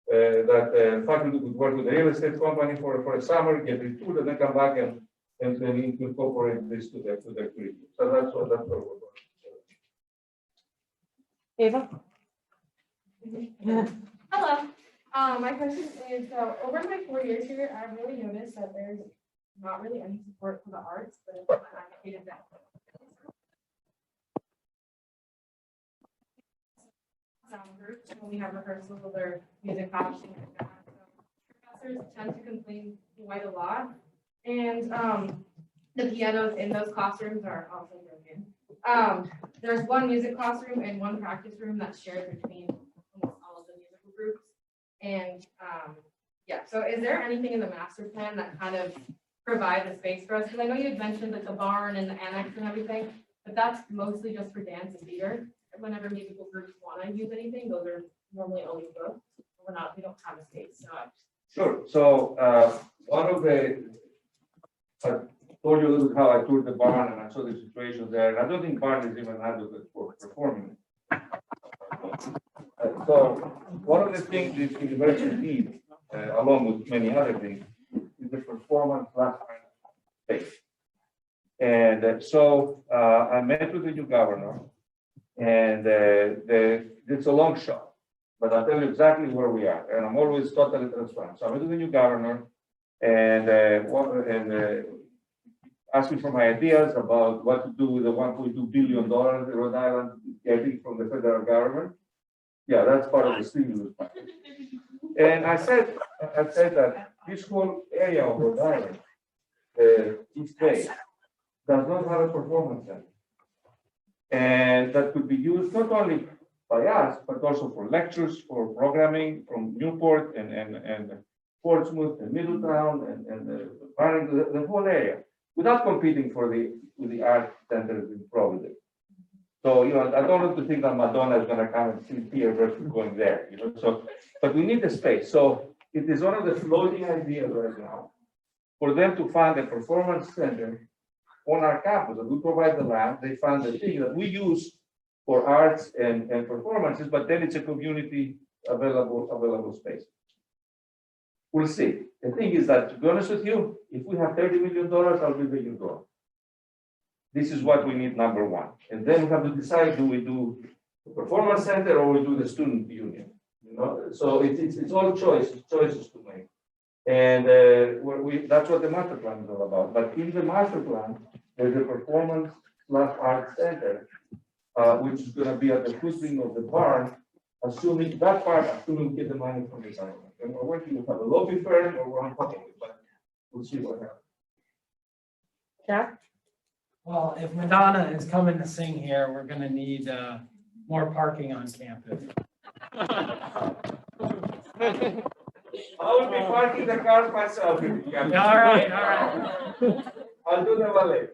that faculty could work with a real estate company for a summer, get retooled, and then come back and then incorporate this to their curriculum. So that's what we're doing. Ava? Hello. My question is, over my 4 years here, I've really noticed that there's not really any support for the arts, but I hated that. Groups when we have rehearsals or music class, things like that. So professors tend to complain quite a lot, and the pianos in those classrooms are also broken. There's one music classroom and one practice room that's shared between almost all of the musical groups, and yeah. So is there anything in the master plan that kind of provide the space for us? Because I know you had mentioned like the barn and the annex and everything, but that's mostly just for dance and theater. Whenever musical groups want to use anything, those are normally always booked. We don't have a space, so. Sure. So one of the, I told you a little bit how I toured the barn and I saw the situation there. And I don't think barn is even adequate for performing. So one of the things this university needs, along with many other things, is the performance space. And so I met with the new governor, and it's a long shot, but I'll tell you exactly where we are, and I'm always totally transparent. So I met with the new governor, and asked me for my ideas about what to do with the $1.2 billion Rhode Island getting from the federal government. Yeah, that's part of the stimulus package. And I said that this whole area of Rhode Island, East Bay, does not have a performance center. And that could be used not only by us, but also for lectures, for programming from Newport and Portsmouth and Middletown and the whole area, without competing with the art centers in Providence. So, I don't want to think that Madonna is going to come and sit here versus going there, so, but we need the space. So it is one of the floating ideas right now for them to fund a performance center on our campus, and we provide the land, they fund the thing that we use for arts and performances, but then it's a community available space. We'll see. The thing is that, to be honest with you, if we have $30 million, I'll be the new door. This is what we need, number one. And then we have to decide, do we do the performance center or we do the student union? So it's all choices to make. And that's what the master plan is all about. But in the master plan, there's a performance/art center, which is going to be at the footprint of the barn, assuming we get the money from the government. And we're working with a lobby firm or we're on top of it, but we'll see what happens. Jack? Well, if Madonna is coming to sing here, we're gonna need more parking on campus. I will be parking the car myself. All right, all right. I'll do the valet.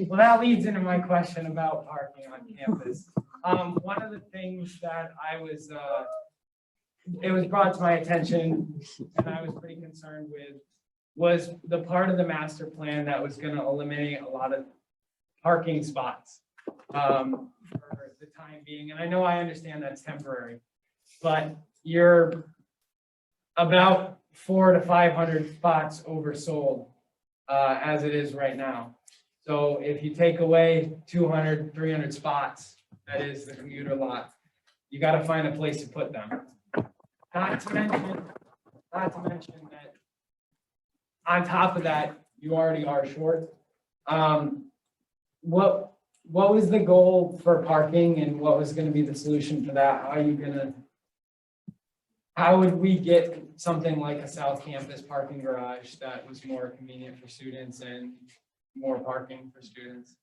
Well, that leads into my question about parking on campus. One of the things that it was brought to my attention and I was pretty concerned with was the part of the master plan that was going to eliminate a lot of parking spots for the time being. And I know I understand that's temporary, but you're about 400 to 500 spots oversold as it is right now. So if you take away 200, 300 spots, that is the commuter lot, you got to find a place to put them. Not to mention that on top of that, you already are short. What was the goal for parking and what was going to be the solution for that? How would we get something like a South Campus parking garage that was more convenient for students and more parking for students?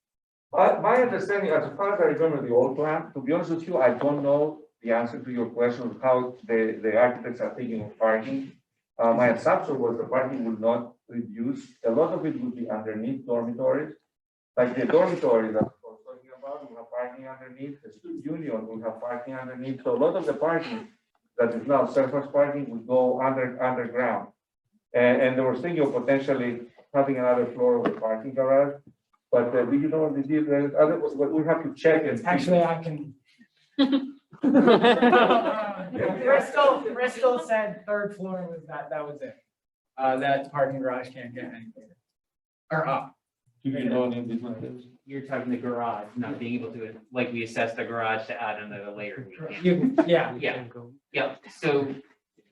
My understanding, as far as I remember the old plan, to be honest with you, I don't know the answer to your question of how the architects are thinking of parking. My assumption was the parking would not reduce. A lot of it would be underneath dormitories. Like the dormitories that I was talking about, we have parking underneath. The student union will have parking underneath. So a lot of the parking that is now surface parking will go underground. And they were thinking of potentially having another floor of the parking garage. But we don't know the deal. We have to check and Actually, I can. Bristol said third floor was that was it. That parking garage can't get any bigger or up. You're talking the garage, not being able to, like we assessed the garage to add another layer. We can't. Yeah. So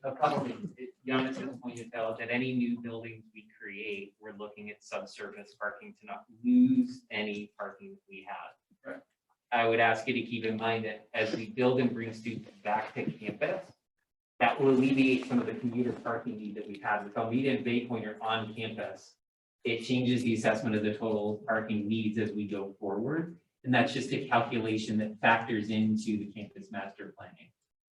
a couple things. Ioannis has pointed out that any new buildings we create, we're looking at subsurface parking to not lose any parking we have. Right. I would ask you to keep in mind that as we build and bring students back to campus, that will alleviate some of the commuter parking need that we've had. With Almeida and Bay Point are on campus, it changes the assessment of the total parking needs as we go forward. And that's just a calculation that factors into the campus master planning.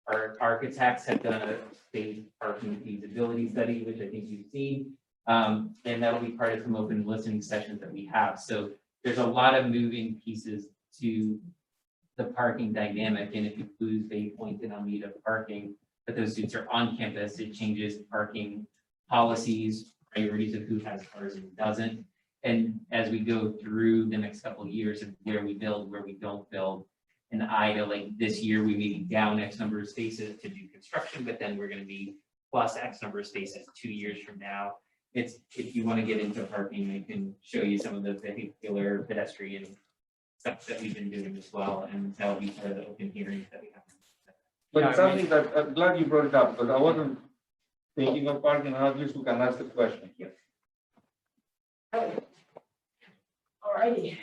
our architects have done a state parking feasibility study, which I think you've seen. And that'll be part of some open listening sessions that we have. So there's a lot of moving pieces to the parking dynamic. And if you lose a point in Almeida parking, but those students are on campus, it changes parking policies, priorities of who has cars and who doesn't. And as we go through the next couple of years of where we build, where we don't build, and Ida, like this year, we may be down X number of spaces to do construction, but then we're gonna be plus X number of spaces 2 years from now. It's, if you want to get into parking, I can show you some of the vehicular pedestrian stuff that we've been doing as well, and that'll be part of the open hearings that we have. But Yeah, it's something that, I'm glad you brought it up, because I wasn't thinking of parking, and at least we can ask the question. Alrighty.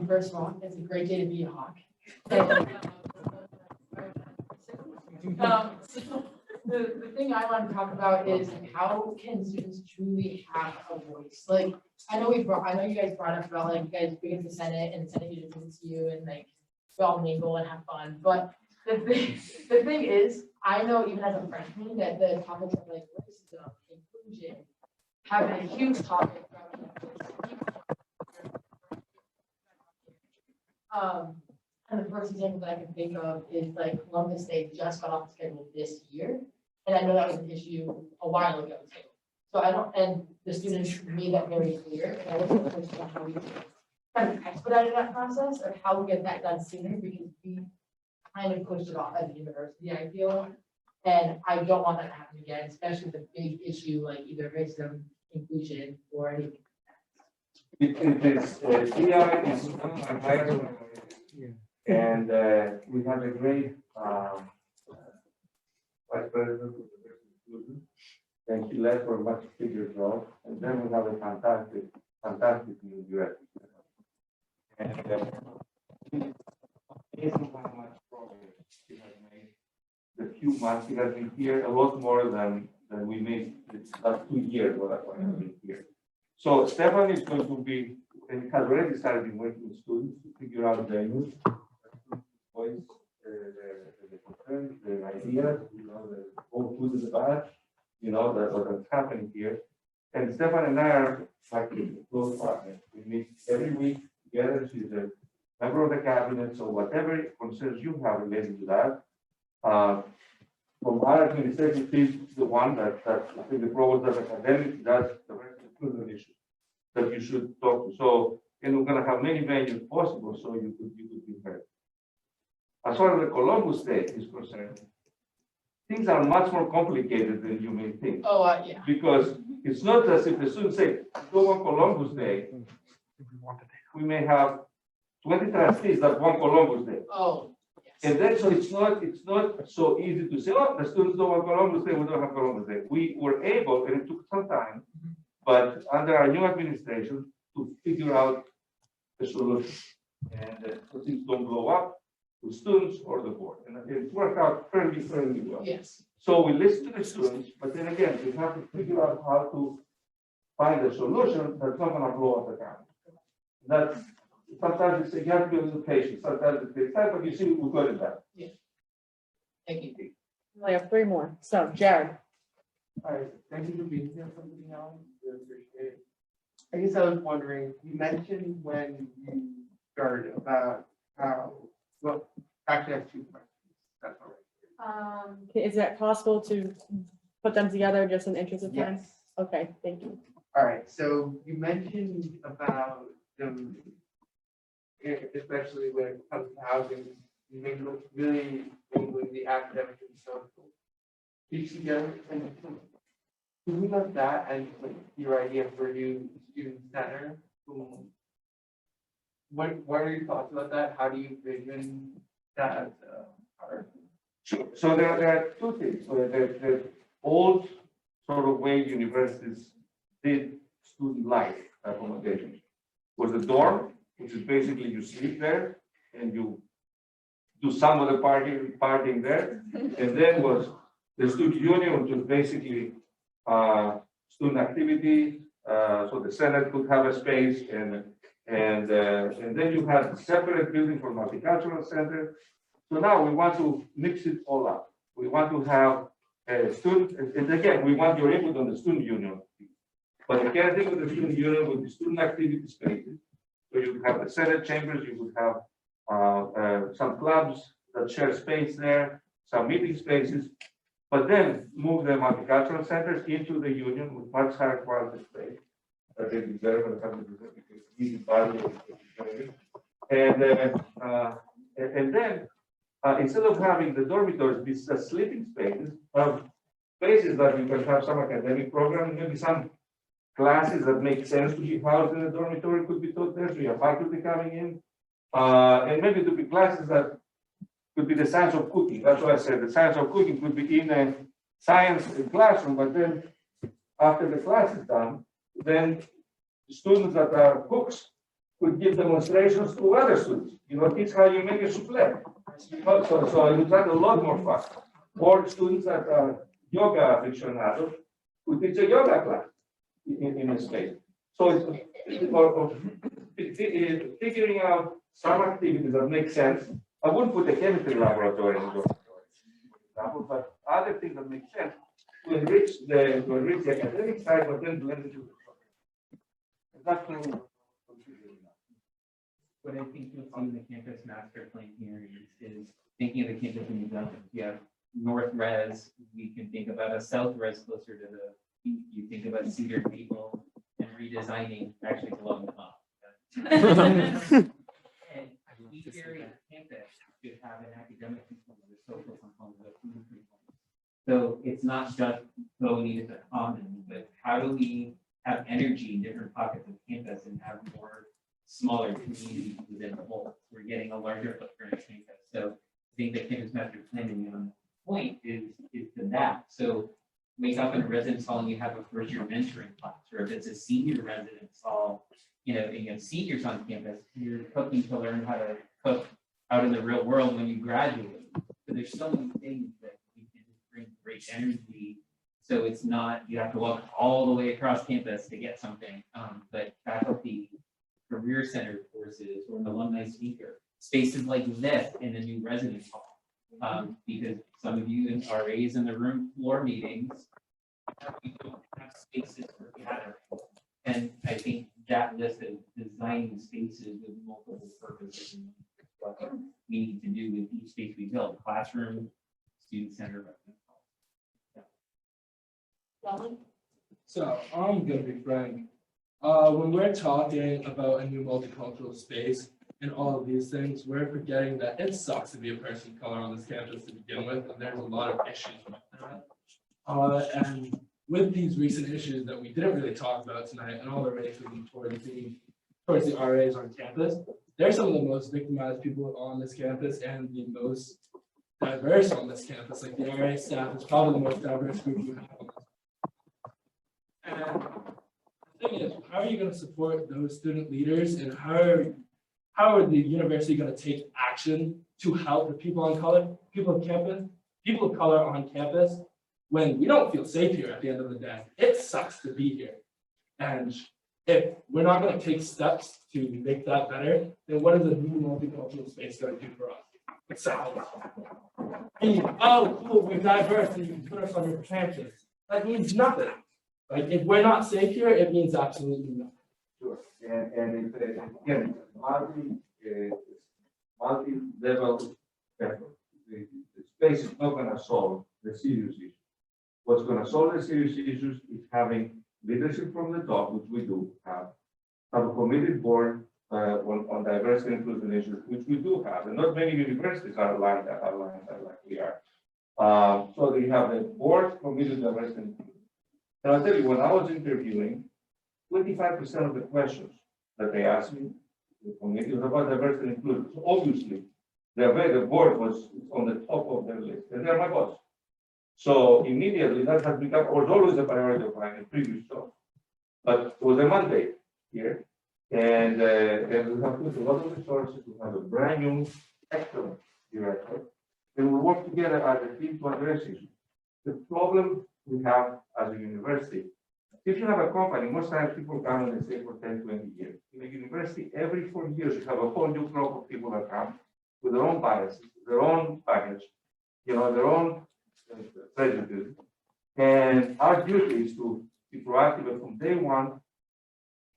First of all, it's a great day to be a hawk. So the thing I want to talk about is how can students truly have a voice? Like, I know you guys brought up about like you guys bring it to Senate and the Senate usually brings it to you and like we all mingle and have fun. But the thing is, I know even as a freshman that the topics of like racism, inclusion, have been a huge topic throughout campus. And the first example that I can think of is like Columbus Day just got off the schedule this year. And I know that was an issue a while ago too. So I don't, and the students made that very clear. And I was wondering how we kind of expedited that process or how we get that done sooner because we kind of pushed it off as a university, I feel. And I don't want that to happen again, especially with a big issue like either racism, inclusion, or anything. It is, CI is and we have a great vice president of the inclusion, and she left for a much bigger job, and then we have a fantastic new director. And amazing how much progress she has made. The few months she has been here, a lot more than we made the last 2 years while I have been here. So Stephanie is going to be, and has already started working with students to figure out the news, voice, the concerns, the ideas, the both good and the bad, what's happening here. And Stephanie and I are like close partners. We meet every week together. She's a member of the cabinet, so whatever concerns you have related to that, from our administration, she's the one that I think the provost does academic, does the rest of the student issue that you should talk to. So, and we're gonna have many venues possible, so you could be heard. As far as the Columbus Day is concerned, things are much more complicated than you may think. Oh, yeah. Because it's not as if the students say, go on Columbus Day. We may have 20 trustees that want Columbus Day. Oh. And then, so it's not so easy to say, oh, the students don't want Columbus Day, we don't have Columbus Day. We were able, and it took some time, but under our new administration, to figure out the solution. And so things don't blow up with students or the board. And it worked out fairly well. Yes. So we listen to the students, but then again, we have to figure out how to find a solution that's not gonna blow up the campus. That's, sometimes it's, you have to be a little patient, sometimes it takes time, but you see, we got it done. Thank you. We have 3 more. So Jared. All right, thank you for being here from the Miaoulis. Really appreciate it. I guess I was wondering, you mentioned when you started about how, well, actually I have 2 questions. That's all right. Is that possible to put them together just in the interest of time? Yes. Okay, thank you. All right, so you mentioned about them, especially when it comes to housing, really mingling the academic and social piece together. And can we let that and like, your idea for new student center? What are your thoughts about that? How do you vision that part? Sure. So there are 2 things. So the old sort of way universities did student life accommodation was the dorm, which is basically you sleep there and you do some of the partying there. And then was the student union, which was basically student activity. So the Senate could have a space and then you had a separate building for multicultural center. So now we want to mix it all up. We want to have a student, and again, we want your input on the student union. But the key thing with the student union would be student activity spaces. So you would have the Senate chambers, you would have some clubs that share space there, some meeting spaces, but then move the multicultural centers into the union with much higher quality space. That they deserve and something because easy value. And then instead of having the dormitories be sleeping spaces, spaces that you can have some academic program, maybe some classes that make sense to be housed in a dormitory could be taught there. So you have faculty coming in, and maybe to be classes that could be the science of cooking. That's why I said the science of cooking could be in a science classroom, but then after the class is done, then students that are cooks could give demonstrations to other students. You know, teach how you make a souffle. So it would have a lot more fun. Or students that are yoga aficionados could teach a yoga class in a space. So it's figuring out some activities that make sense. I wouldn't put a chemistry laboratory in the example, but other things that make sense to enrich the academic side, but then blend it with the that's What I think you'll see in the campus master plan here is thinking of the campus in the you have north res, we can think about a south res closer to the, you think about Cedar Maple and redesigning actually along the top. And each area of campus should have an academic component, a social component, a food component. So it's not just going into the common, but how do we have energy in different pockets of campus and have more smaller communities within the whole? We're getting a larger footprint of campus. So I think the campus master planning point is to that. So wake up in a residence hall and you have a first year mentoring class, or if it's a senior residence hall, you know, and you have seniors on campus, you're cooking to learn how to cook out in the real world when you graduate. So there's so many things that we can bring great energy. So it's not, you have to walk all the way across campus to get something, but faculty career center courses or an alumni speaker, spaces like this in the new residence hall. Because some of you in RAs in the room floor meetings, we don't have spaces for gathering. And I think that list of designing spaces with multiple purposes and what we need to do with each space we build, classroom, student center, residence hall. So I'm gonna be frank. When we're talking about a new multicultural space and all of these things, we're forgetting that it sucks to be a person of color on this campus to begin with, and there's a lot of issues with that. And with these recent issues that we didn't really talk about tonight, and all the racism towards the RAs on campus, they're some of the most victimized people on this campus and the most diverse on this campus. Like the RA staff is probably the most diverse group you have on this. And the thing is, how are you going to support those student leaders, and how are the university going to take action to help the people of color on campus when we don't feel safe here at the end of the day? It sucks to be here. And if we're not going to take steps to make that better, then what is a new multicultural space going to do for us? It's oh, cool, we're diverse and you can put us on your campus. That means nothing. Like, if we're not safe here, it means absolutely nothing. Sure, and it's again, multi-level effort. The space is not going to solve the serious issues. What's going to solve the serious issues is having leadership from the top, which we do have a committed board on diversity and inclusion issues, which we do have, and not many universities are aligned like we are. So you have a board committed to diversity and inclusion. And I'll tell you, when I was interviewing, 25% of the questions that they asked me, the committee, was about diversity and inclusion. So obviously, the board was on the top of their list, and they're my boss. So immediately, that has become, or was always a priority of mine in previous job. But it was a mandate here, and we have put a lot of resources. We have a brand new, excellent director, and we work together as a team to address issues. The problem we have as a university, if you have a company, most times people come and they stay for 10, 20 years. In a university, every 4 years, you have a whole new crop of people that come, with their own biases, their own baggage, their own prejudice. And our duty is to be proactive and from day one,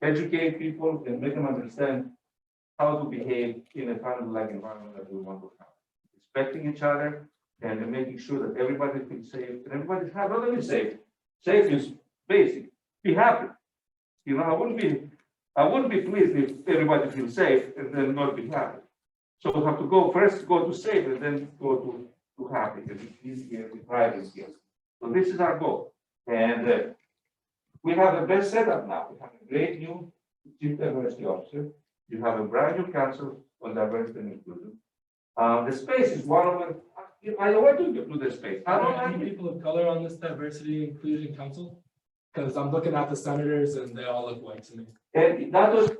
educate people and make them understand how to behave in a family-like environment that we want to have. Respecting each other and making sure that everybody feels safe and everybody's happy. Not only safe, safe is basic. Be happy. I wouldn't be pleased if everybody feels safe and then not be happy. So we have to go to safe and then go to happy. And it's here, the pride is here. So this is our goal. And we have the best setup now. We have a great new chief diversity officer. You have a brand new council on diversity and inclusion. The space is one of them. I don't want to do the space. I don't Are have any people of color on this diversity and inclusion council? Because I'm looking at the senators and they all look white to me. And that was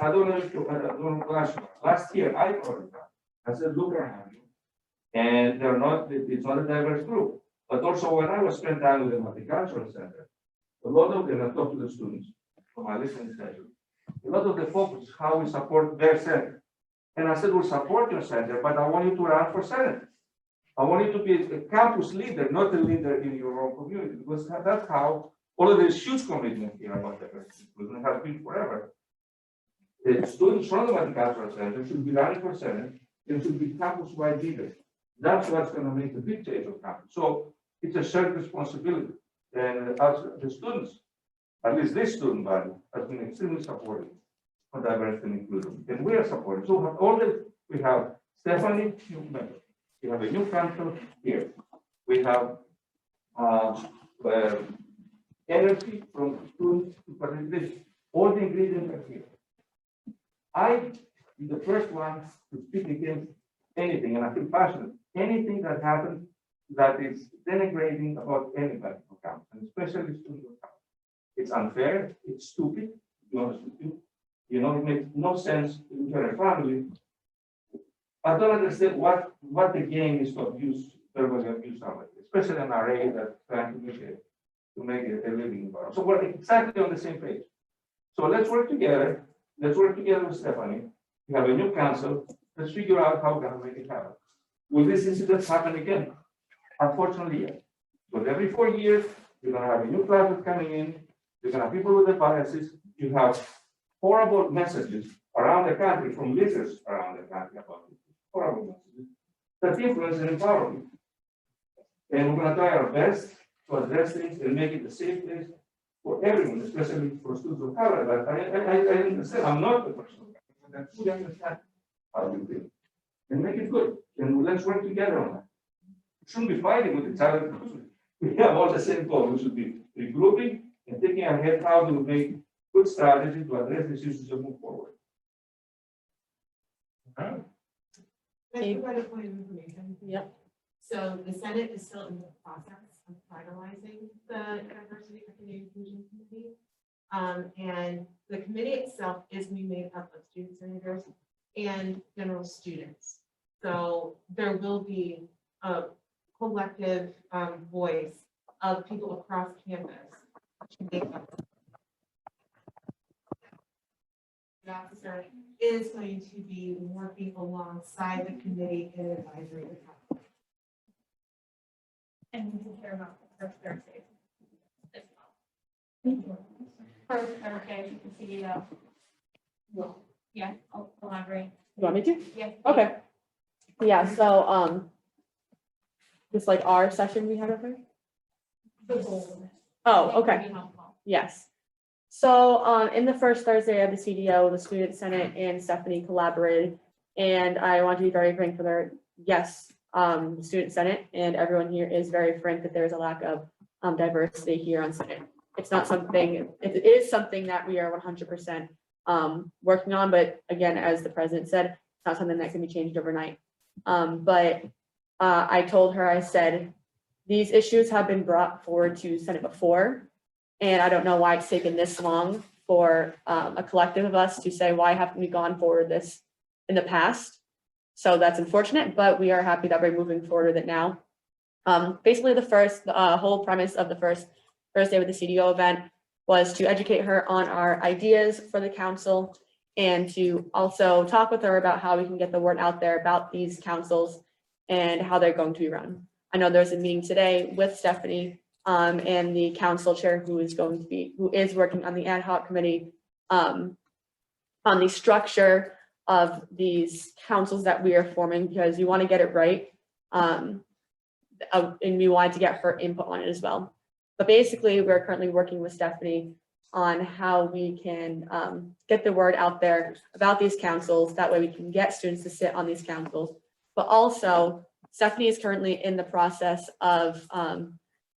I don't know last year I brought it up. I said, look around you. And it's not a diverse group. But also when I was spent time with them at the cultural center, a lot of them, I talked to the students from my listening session. A lot of the focus is how we support their center. And I said, we'll support your center, but I want you to run for Senate. I want you to be a campus leader, not a leader in your own community, because that's how all of this huge commitment here about diversity inclusion has been forever. The students from the Multicultural Center should be running for Senate and should be campus-wide leaders. That's what's going to make a big change on campus. So it's a shared responsibility. And as the students, at least this student body, has been extremely supportive for diversity and inclusion. And we are supportive. So we have Stephanie, new member. We have a new council here. We have energy from students to participate. All the ingredients are here. I am the first one to speak against anything, and I feel passionate. Anything that happens that is denigrating about anybody who comes, and especially students who come. It's unfair, it's stupid, to be honest with you. It makes no sense in a family. I don't understand what the game is to verbally abuse somebody, especially an RA that's trying to make a living environment. So we're exactly on the same page. So let's work together. Let's work together with Stephanie. We have a new council. Let's figure out how we're going to make it happen. Will this incident happen again? Unfortunately, yes. But every 4 years, you're going to have a new class coming in. You're going to have people with the biases. You have horrible messages around the country from leaders around the country about this. Horrible messages that influence and empower you. And we're going to try our best to address things and make it a safe place for everyone, especially for students of color. But I understand, I'm not the person of color, but I fully understand how you feel. And make it good. And let's work together on that. We shouldn't be fighting with each other. We have all the same goal. We should be regrouping and taking ahead how to make good strategy to address these issues and move forward. Can I provide a point of information? Yep. So the Senate is still in the process of finalizing the diversity, equity, and inclusion committee. And the committee itself is being made up of student senators and general students. So there will be a collective voice of people across campus to make up. The officer is going to be working alongside the committee in advisory. And we can hear about the first Thursday as well. First Thursday, you can see, yeah, I'll elaborate. You want me to? Yes. Okay. Yeah, so, just like our session we had over? The goal. Oh, I think would okay. be helpful. Yes. So, in the first Thursday of the CDO, the Student Senate and Stephanie collaborated, and I want to be very frank with her. Yes, the Student Senate and everyone here is very frank that there's a lack of diversity here on Senate. It's not something, it is something that we are 100% working on, but again, as the president said, it's not something that can be changed overnight. But I told her, I said, these issues have been brought forward to Senate before. And I don't know why it's taken this long for a collective of us to say, why haven't we gone forward this in the past? So that's unfortunate, but we are happy that we're moving forward with it now. Basically, the whole premise of the first Thursday with the CDO event was to educate her on our ideas for the council and to also talk with her about how we can get the word out there about these councils and how they're going to be run. I know there's a meeting today with Stephanie and the council chair who is working on the ad hoc committee on the structure of these councils that we are forming, because we want to get it right. And we wanted to get her input on it as well. But basically, we're currently working with Stephanie on how we can get the word out there about these councils. That way we can get students to sit on these councils. But also, Stephanie is currently in the process of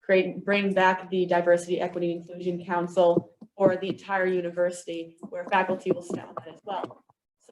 bringing back the Diversity, Equity, Inclusion Council for the entire university, where faculty will sit on that as well.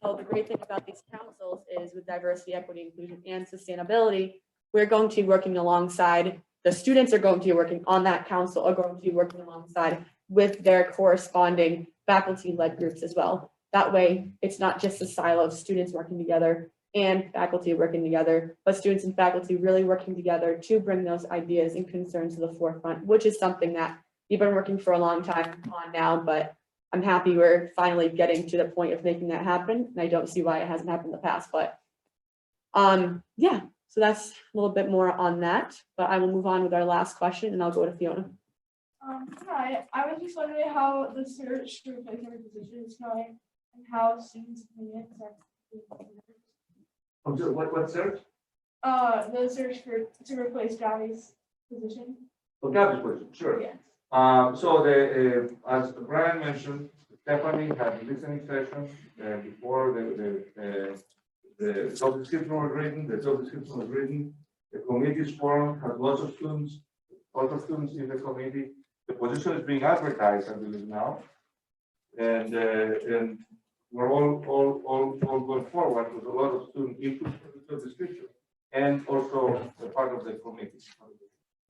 So the great thing about these councils is with diversity, equity, inclusion, and sustainability, we're going to be working alongside, the students are going to be working on that council, are going to be working alongside with their corresponding faculty-led groups as well. That way, it's not just a silo of students working together and faculty working together, but students and faculty really working together to bring those ideas and concerns to the forefront, which is something that we've been working for a long time on now, but I'm happy we're finally getting to the point of making that happen. And I don't see why it hasn't happened in the past, but yeah, so that's a little bit more on that, but I will move on with our last question and I'll go to Fiona. Hi, I was just wondering how the search to replace every position is going and how students' opinions are. What search? The search to replace Gabby's position. For Gabby's question, sure. Yes. So as Brian mentioned, Stephanie had a listening session before the job description was written. The committee is formed, has lots of students in the committee. The position is being advertised, I believe now. And we're all going forward with a lot of student input for the job description and also a part of the committee.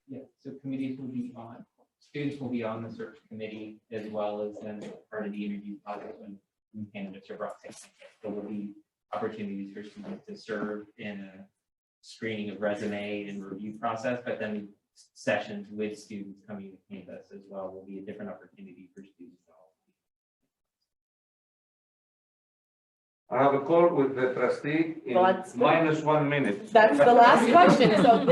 Yeah, so committees will be on, students will be on the search committee as well as then part of the interview process when candidates are brought in. There will be opportunities for students to serve in a screening of resume and review process, but then sessions with students coming to campus as well will be a different opportunity for students. I have a call with the trustee in minus 1 minute. That's the last question. So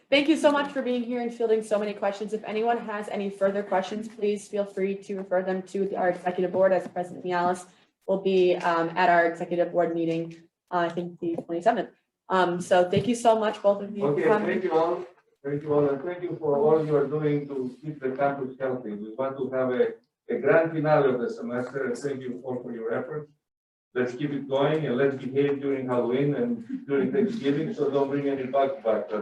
thank you so much for being here and fielding so many questions. If anyone has any further questions, please feel free to refer them to our executive board, as President Miaoulis will be at our executive board meeting, I think the 27th. So thank you so much, both of you. Okay, thank you all. Thank you all, and thank you for all you are doing to keep the campus healthy. We want to have a grand finale of the semester, and thank you all for your efforts. Let's keep it going, and let's behave during Halloween and during Thanksgiving, so don't bring any bugs back. Go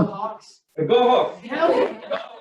Hawks! Go Hawks!